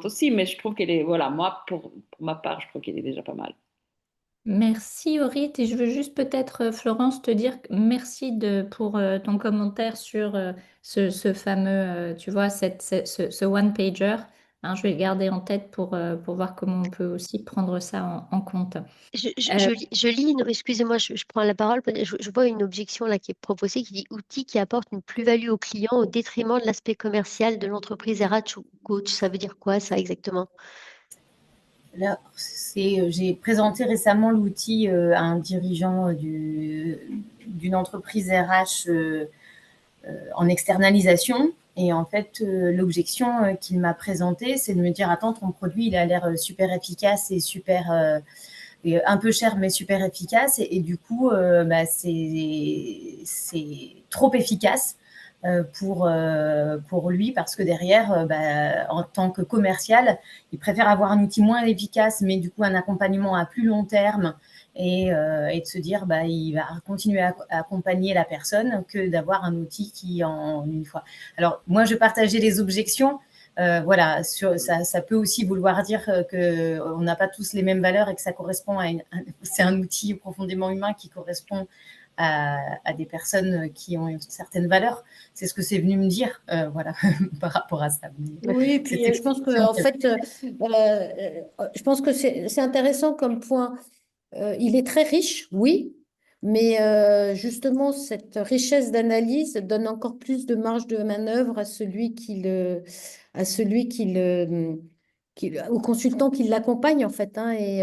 aussi. Mais je trouve qu'elle est, voilà, moi, pour ma part, je trouve qu'elle est déjà pas mal. Merci Aurit, et je veux juste peut-être, Florence, te dire merci pour ton commentaire sur ce fameux, tu vois, ce one-pager. Hein, je vais le garder en tête pour voir comment on peut aussi prendre ça en compte. Euh, je lis excusez-moi, je prends la parole, je vois une objection là qui est proposée qui dit outil qui apporte une plus-value au client au détriment de l'aspect commercial de l'entreprise RH ou coach. Ça veut dire quoi ça exactement? Là, j'ai présenté récemment l'outil à un dirigeant d'une entreprise RH en externalisation. Et en fait, l'objection qu'il m'a présentée, c'est de me dire, attends, ton produit, il a l'air super efficace et super, et un peu cher, mais super efficace. Et du coup, bah, c'est trop efficace pour lui, parce que derrière, bah, en tant que commercial, il préfère avoir un outil moins efficace, mais du coup un accompagnement à plus long terme et de se dire bah, il va continuer à accompagner la personne que d'avoir un outil qui en une fois. Alors moi, je partageais les objections Voilà, ça peut aussi vouloir dire qu'on n'a pas tous les mêmes valeurs et que ça correspond c'est un outil profondément humain qui correspond à des personnes qui ont certaines valeurs. C'est ce que c'est venu me dire, voilà, par rapport à ça. Oui, et puis je pense que en fait, je pense que c'est intéressant comme point. Il est très riche, oui, mais justement, cette richesse d'analyse donne encore plus de marge de manœuvre au consultant qui l'accompagne, en fait, hein, et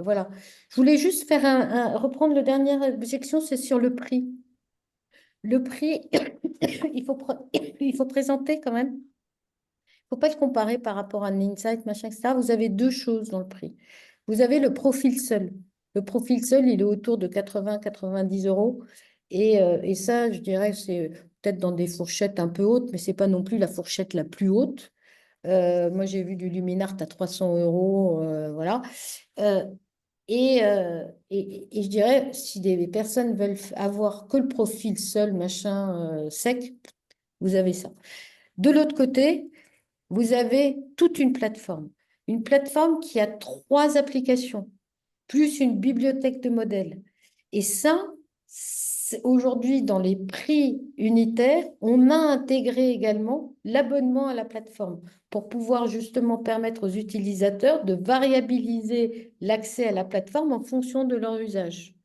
voilà. Je voulais juste reprendre le dernière objection, c'est sur le prix. Le prix, il faut présenter quand même. Il ne faut pas le comparer par rapport à un insight, machin, etc. Vous avez deux choses dans le prix. Vous avez le profil seul. Le profil seul, il est autour de 80-90 euros. Et ça, je dirais, c'est peut-être dans des fourchettes un peu hautes, mais ce n'est pas non plus la fourchette la plus haute. Moi, j'ai vu du Luminart à 300 euros, voilà. Euh, et je dirais, si des personnes veulent avoir que le profil seul, machin, sec, vous avez ça. De l'autre côté, vous avez toute une plateforme. Une plateforme qui a 3 applications, plus une bibliothèque de modèles. Et ça, aujourd'hui, dans les prix unitaires, on a intégré également l'abonnement à la plateforme pour pouvoir justement permettre aux utilisateurs de variabiliser l'accès à la plateforme en fonction de leur usage.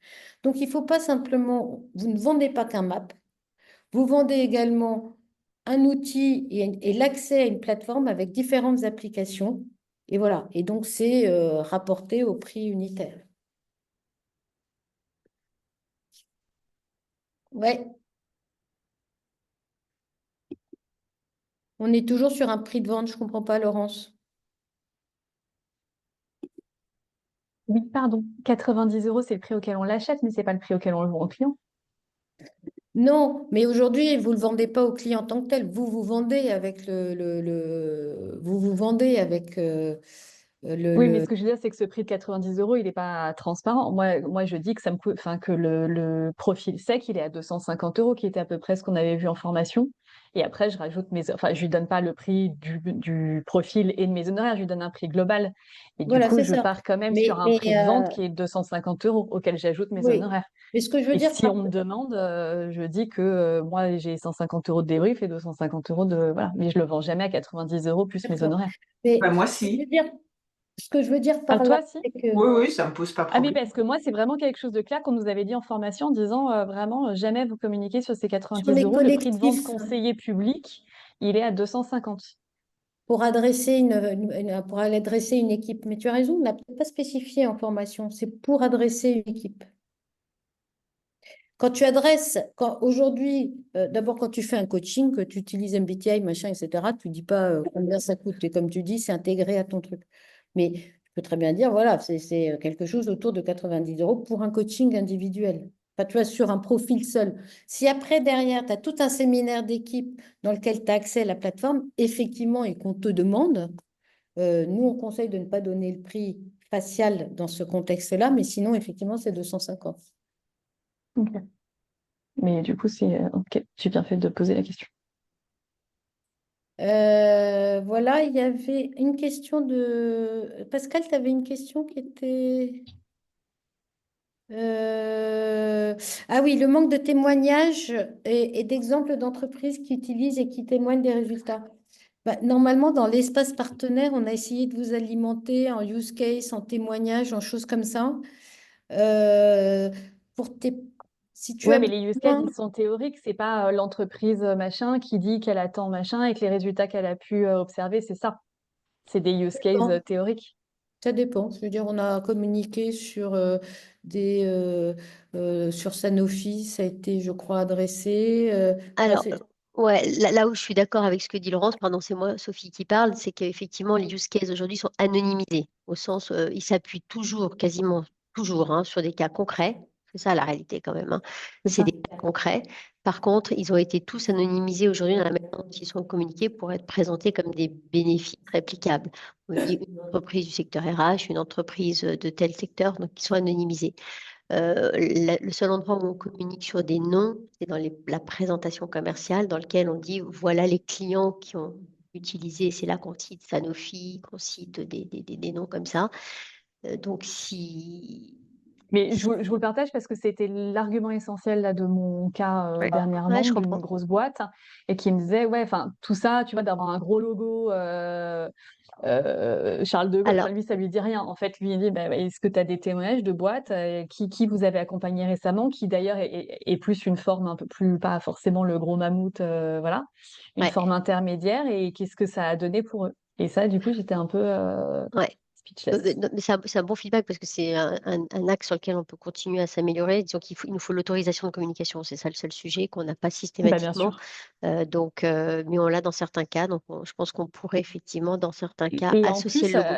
Donc, il ne faut pas simplement, vous ne vendez pas qu'un map, vous vendez également un outil et l'accès à une plateforme avec différentes applications. Et voilà. Et donc, c'est rapporté au prix unitaire. Ouais. On est toujours sur un prix de vente. Je ne comprends pas, Laurence. Oui, pardon. 90 euros, c'est le prix auquel on l'achète, mais ce n'est pas le prix auquel on le vend au client. Non, mais aujourd'hui, vous ne le vendez pas au client en tant que tel. Vous vendez avec vous vendez avec Oui, mais ce que je veux dire, c'est que ce prix de 90 euros, il n'est pas transparent. Moi, je dis que ça me coûte, enfin, que le profil sec, il est à 250 euros, qui était à peu près ce qu'on avait vu en formation. Et après, je rajoute enfin, je lui donne pas le prix du profil et de mes honoraires, je lui donne un prix global. Et du Voilà, coup, c'est je ça. pars quand même Mais, sur un prix de vente qui est 250 euros, auquel j'ajoute mes oui. honoraires. Mais ce que je veux Et dire si on me demande, je dis que moi, j'ai 150 euros de débrief et 250 euros de... Voilà. Mais je le vends jamais à 90 euros plus mes D'accord. honoraires. Mais Moi, ce que je si. veux dire, ce que je veux dire À par là, toi, si? c'est que Oui, oui, ça ne me pose pas de Ah oui, problème. parce que moi, c'est vraiment quelque chose de clair qu'on nous avait dit en formation en disant vraiment jamais vous communiquez sur ces sur 90 les euros. Le prix de vente collectifs, conseiller public, il est à 250. pour pour adresser une équipe. Mais tu as raison, on n'a peut-être pas spécifié en formation. C'est pour adresser une équipe. Aujourd'hui, d'abord quand tu fais un coaching, que tu utilises MBTI, machin, etc., tu ne dis pas combien ça coûte. Et comme tu dis, c'est intégré à ton truc. Mais tu peux très bien dire, voilà, c'est quelque chose autour de 90 euros pour un coaching individuel. Pas, tu vois, sur un profil seul. Si après, derrière, tu as tout un séminaire d'équipe dans lequel tu as accès à la plateforme, effectivement, et qu'on te demande, nous, on conseille de ne pas donner le prix facial dans ce contexte-là, mais sinon, effectivement, c'est 250. Ok. Mais du coup, c'est ok. J'ai bien fait de poser la question. Voilà, il y avait une question de... Pascal, tu avais une question qui était... Ah oui, le manque de témoignages et d'exemples d'entreprises qui utilisent et qui témoignent des résultats. Bah, normalement, dans l'espace partenaire, on a essayé de vous alimenter en use case, en témoignages, en choses comme ça. Euh, pour tes... Si tu Ouais, as mais les use cases, besoin... ils sont théoriques. C'est pas l'entreprise machin qui dit qu'elle attend machin et que les résultats qu'elle a pu observer, c'est ça. C'est des use cases théoriques. Ça dépend. Je veux dire, on a communiqué sur sur Sanofi, ça a été, je crois, adressé. Enfin, Alors, ouais, là où je suis d'accord avec ce que dit Laurence, pardon, c'est moi, Sophie, qui parle, c'est qu'effectivement, les use cases aujourd'hui sont anonymisés, au sens, ils s'appuient toujours, quasiment toujours, hein, sur des cas concrets. C'est ça la réalité quand même, hein. C'est C'est ça. des cas concrets. Par contre, ils ont été tous anonymisés aujourd'hui dans la manière dont ils sont communiqués pour être présentés comme des bénéfices réplicables. On dit une entreprise du secteur RH, une entreprise de tel secteur, donc ils sont anonymisés. Le seul endroit où on communique sur des noms, c'est dans la présentation commerciale, dans lequel on dit voilà les clients qui ont utilisé. C'est là qu'on cite Sanofi, qu'on cite des noms comme ça. Donc, si... Mais je vous le partage parce que c'était l'argument essentiel là, de mon cas Ouais, dernièrement, je d'une comprends. grosse boîte, et qui me disait, ouais, enfin, tout ça, tu vois, d'avoir un gros logo Charles de Gaulle, Alors, enfin, lui, ça lui dit rien. En fait, lui, il dit, bah, est-ce que tu as des témoignages de boîtes qui vous avez accompagné récemment, qui d'ailleurs est plus une forme un peu plus, pas forcément le gros mammouth, voilà, une ouais, forme intermédiaire, et qu'est-ce que ça a donné pour eux? Et ça, du coup, j'étais un peu ouais. speechless. Non, mais c'est un bon feedback parce que c'est un axe sur lequel on peut continuer à s'améliorer. Disons il nous faut l'autorisation de communication. C'est ça le seul sujet qu'on n'a pas Bah, bien systématiquement. sûr. Mais on l'a dans certains cas. Donc, je pense qu'on pourrait effectivement, dans certains cas, Et en associer plus, le logo.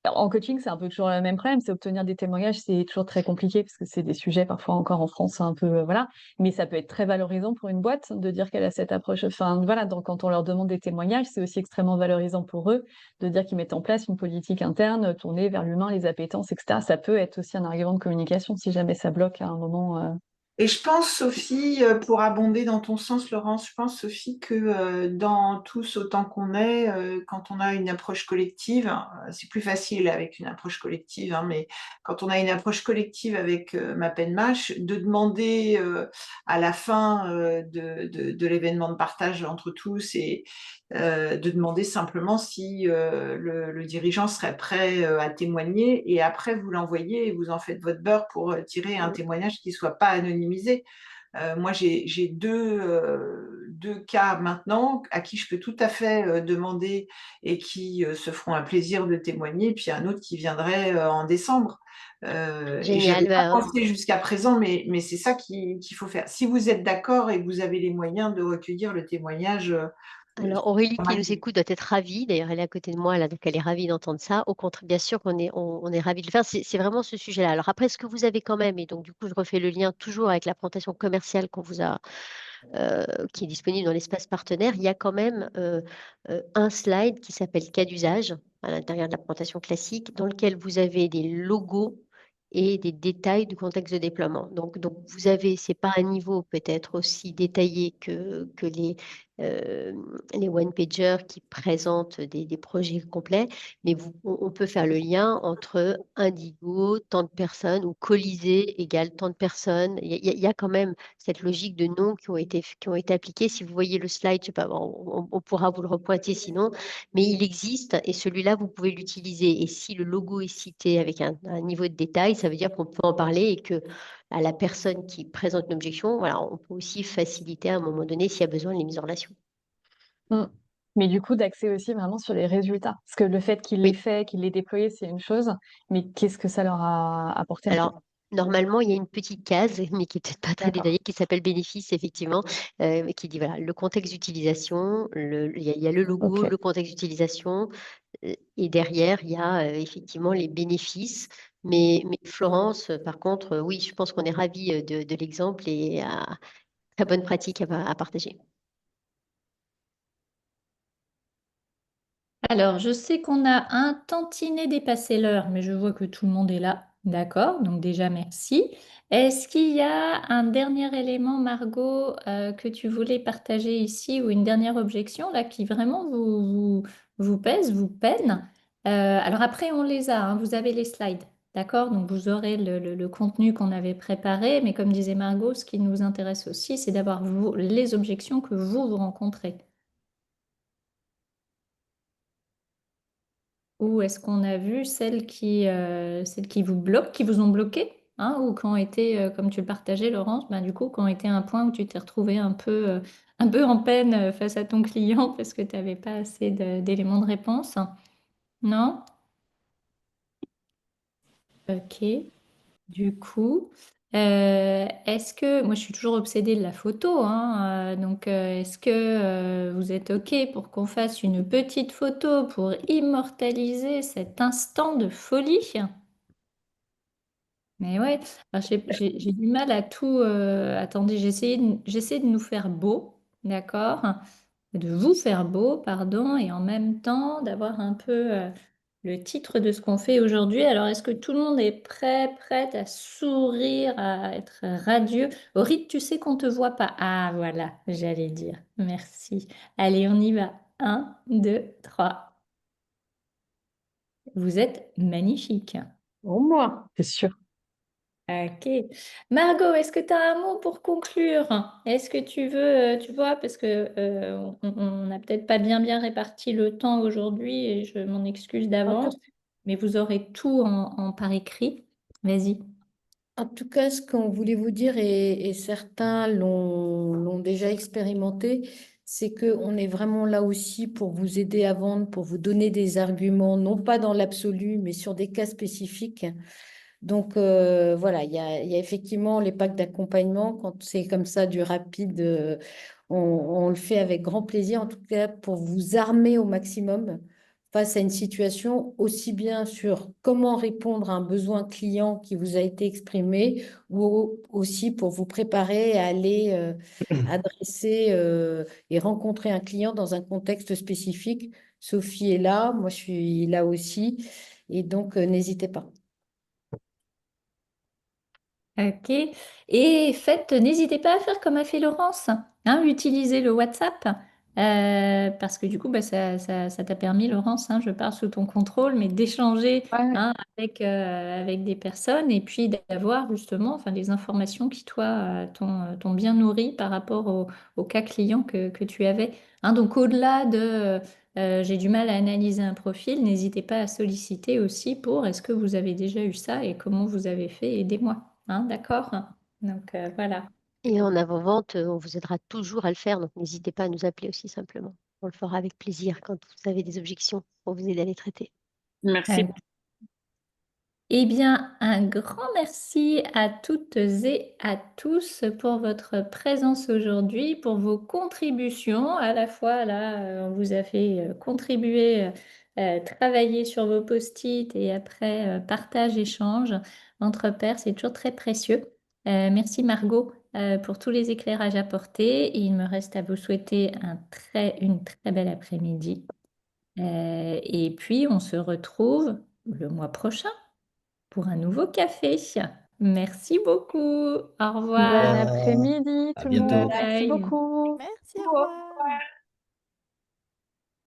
en coaching, c'est un peu toujours le même problème, c'est obtenir des témoignages, c'est toujours très compliqué parce que c'est des sujets parfois encore en France un peu, voilà. Mais ça peut être très valorisant pour une boîte de dire qu'elle a cette approche. Enfin, voilà, donc quand on leur demande des témoignages, c'est aussi extrêmement valorisant pour eux de dire qu'ils mettent en place une politique interne tournée vers l'humain, les appétences, etc. Ça peut être aussi un argument de communication si jamais ça bloque à un moment. Et je pense, Sophie, pour abonder dans ton sens, Laurence, je pense, Sophie, que dans tous autant qu'on est, quand on a une approche collective, c'est plus facile avec une approche collective, hein, mais quand on a une approche collective avec MapNMatch, de demander à la fin de l'événement de partage entre tous et de demander simplement si le dirigeant serait prêt à témoigner, et après vous l'envoyez et vous en faites votre beurre pour tirer un témoignage qui ne soit pas anonymisé. Moi, j'ai deux cas maintenant à qui je peux tout à fait demander et qui se feront un plaisir de témoigner, puis un autre qui viendrait en décembre. Et j'y Génial. avais pas pensé jusqu'à présent, mais c'est ça qu'il faut faire. Si vous êtes d'accord et que vous avez les moyens de recueillir le témoignage, Alors, Aurélie qui nous ravi. écoute doit être ravie. D'ailleurs, elle est à côté de moi, là, donc elle est ravie d'entendre ça. Au contraire, bien sûr on est ravis de le faire. C'est vraiment ce sujet-là. Alors après, ce que vous avez quand même, et donc du coup, je refais le lien toujours avec la présentation commerciale qu'on vous a, qui est disponible dans l'espace partenaire, il y a quand même un slide qui s'appelle cas d'usage à l'intérieur de la présentation classique, dans lequel vous avez des logos et des détails du contexte de déploiement. Donc vous avez, c'est pas un niveau peut-être aussi détaillé que euh, les one-pagers qui présentent des projets complets, mais on peut faire le lien entre Indigo, tant de personnes, ou Colisée égale tant de personnes. Il y a quand même cette logique de noms qui ont été appliqués. Si vous voyez le slide, je sais pas, on pourra vous le repointer sinon, mais il existe et celui-là, vous pouvez l'utiliser. Et si le logo est cité avec un niveau de détail, ça veut dire qu'on peut en parler et que à la personne qui présente une objection, voilà, on peut aussi faciliter à un moment donné s'il y a besoin les mises en relation. Mm. Mais du coup, d'axer aussi vraiment sur les résultats. Parce que le fait qu'il l'ait Oui. fait, qu'il l'ait déployé, c'est une chose, mais qu'est-ce que ça leur a apporté en fait? Alors, normalement, il y a une petite case, mais qui n'est peut-être pas très D'accord. détaillée, qui s'appelle bénéfice, effectivement, qui dit voilà, le contexte d'utilisation, il y a le logo, Ok. le contexte d'utilisation, et derrière, il y a effectivement les bénéfices. Mais Florence, par contre, oui, je pense qu'on est ravis de l'exemple et très bonne pratique à partager. Alors, je sais qu'on a un tantinet dépassé l'heure, mais je vois que tout le monde est là. D'accord, donc déjà merci. Est-ce qu'il y a un dernier élément, Margot, que tu voulais partager ici ou une dernière objection là qui vraiment vous pèse, vous peine? Alors après, on les a, hein, vous avez les slides, d'accord? Donc vous aurez le contenu qu'on avait préparé, mais comme disait Margot, ce qui nous intéresse aussi, c'est d'avoir les objections que vous rencontrez. Ou est-ce qu'on a vu celles qui vous bloquent, qui vous ont bloqué, hein, ou qui ont été, comme tu le partageais, Laurence, ben, du coup, qui ont été un point où tu t'es retrouvé un peu en peine face à ton client parce que tu n'avais pas assez d'éléments de réponse? Non? Ok. Du coup, est-ce que, moi je suis toujours obsédée de la photo, hein, donc est-ce que vous êtes OK pour qu'on fasse une petite photo pour immortaliser cet instant de folie? Mais ouais, alors, j'ai du mal à tout. Attendez, j'essaie de nous faire beau, d'accord? De vous faire beau, pardon, et en même temps d'avoir un peu le titre de ce qu'on fait aujourd'hui. Alors, est-ce que tout le monde est prêt, prête à sourire, à être radieux? Aurélie, tu sais qu'on ne te voit pas. Ah, voilà, j'allais dire. Merci. Allez, on y va. 1, 2, 3. Vous êtes magnifique. Au moins, c'est sûr. Ok. Margot, est-ce que tu as un mot pour conclure? Est-ce que tu veux, tu vois, parce que on n'a peut-être pas bien réparti le temps aujourd'hui et je m'en excuse En d'avance, tout, mais vous aurez tout par écrit. Vas-y. en tout cas, ce qu'on voulait vous dire, et certains l'ont déjà expérimenté, c'est qu'on est vraiment là aussi pour vous aider à vendre, pour vous donner des arguments, non pas dans l'absolu, mais sur des cas spécifiques. Donc voilà, il y a effectivement les packs d'accompagnement. Quand c'est comme ça du rapide, on le fait avec grand plaisir, en tout cas pour vous armer au maximum face à une situation, aussi bien sur comment répondre à un besoin client qui vous a été exprimé, ou aussi pour vous préparer à aller adresser et rencontrer un client dans un contexte spécifique. Sophie est là, moi je suis là aussi, et donc n'hésitez pas. Ok. Et faites, n'hésitez pas à faire comme a fait Laurence, hein, utilisez le WhatsApp, parce que du coup, bah, ça t'a permis, Laurence, hein, je parle sous ton contrôle, mais d'échanger, Ouais. hein, avec des personnes et puis d'avoir justement, enfin, des informations qui, toi, t'ont bien nourri par rapport au cas client que tu avais. Hein. Donc, au-delà de j'ai du mal à analyser un profil, n'hésitez pas à solliciter aussi pour est-ce que vous avez déjà eu ça et comment vous avez fait, aidez-moi. Hein, d'accord? Donc voilà. Et en avant-vente, on vous aidera toujours à le faire, donc n'hésitez pas à nous appeler aussi simplement. On le fera avec plaisir quand vous avez des objections pour vous aider à les traiter. Merci. Eh bien, un grand merci à toutes et à tous pour votre présence aujourd'hui, pour vos contributions. À la fois, là, on vous a fait contribuer, travailler sur vos post-it et après, partage, échange entre pairs. C'est toujours très précieux. Merci Margot pour tous les éclairages apportés. Et il me reste à vous souhaiter une très belle après-midi. Et puis, on se retrouve le mois prochain pour un nouveau café. Merci beaucoup. Au Bon revoir. Revoir. après-midi À tout le monde. bientôt. Merci Bye. beaucoup. Merci, au revoir.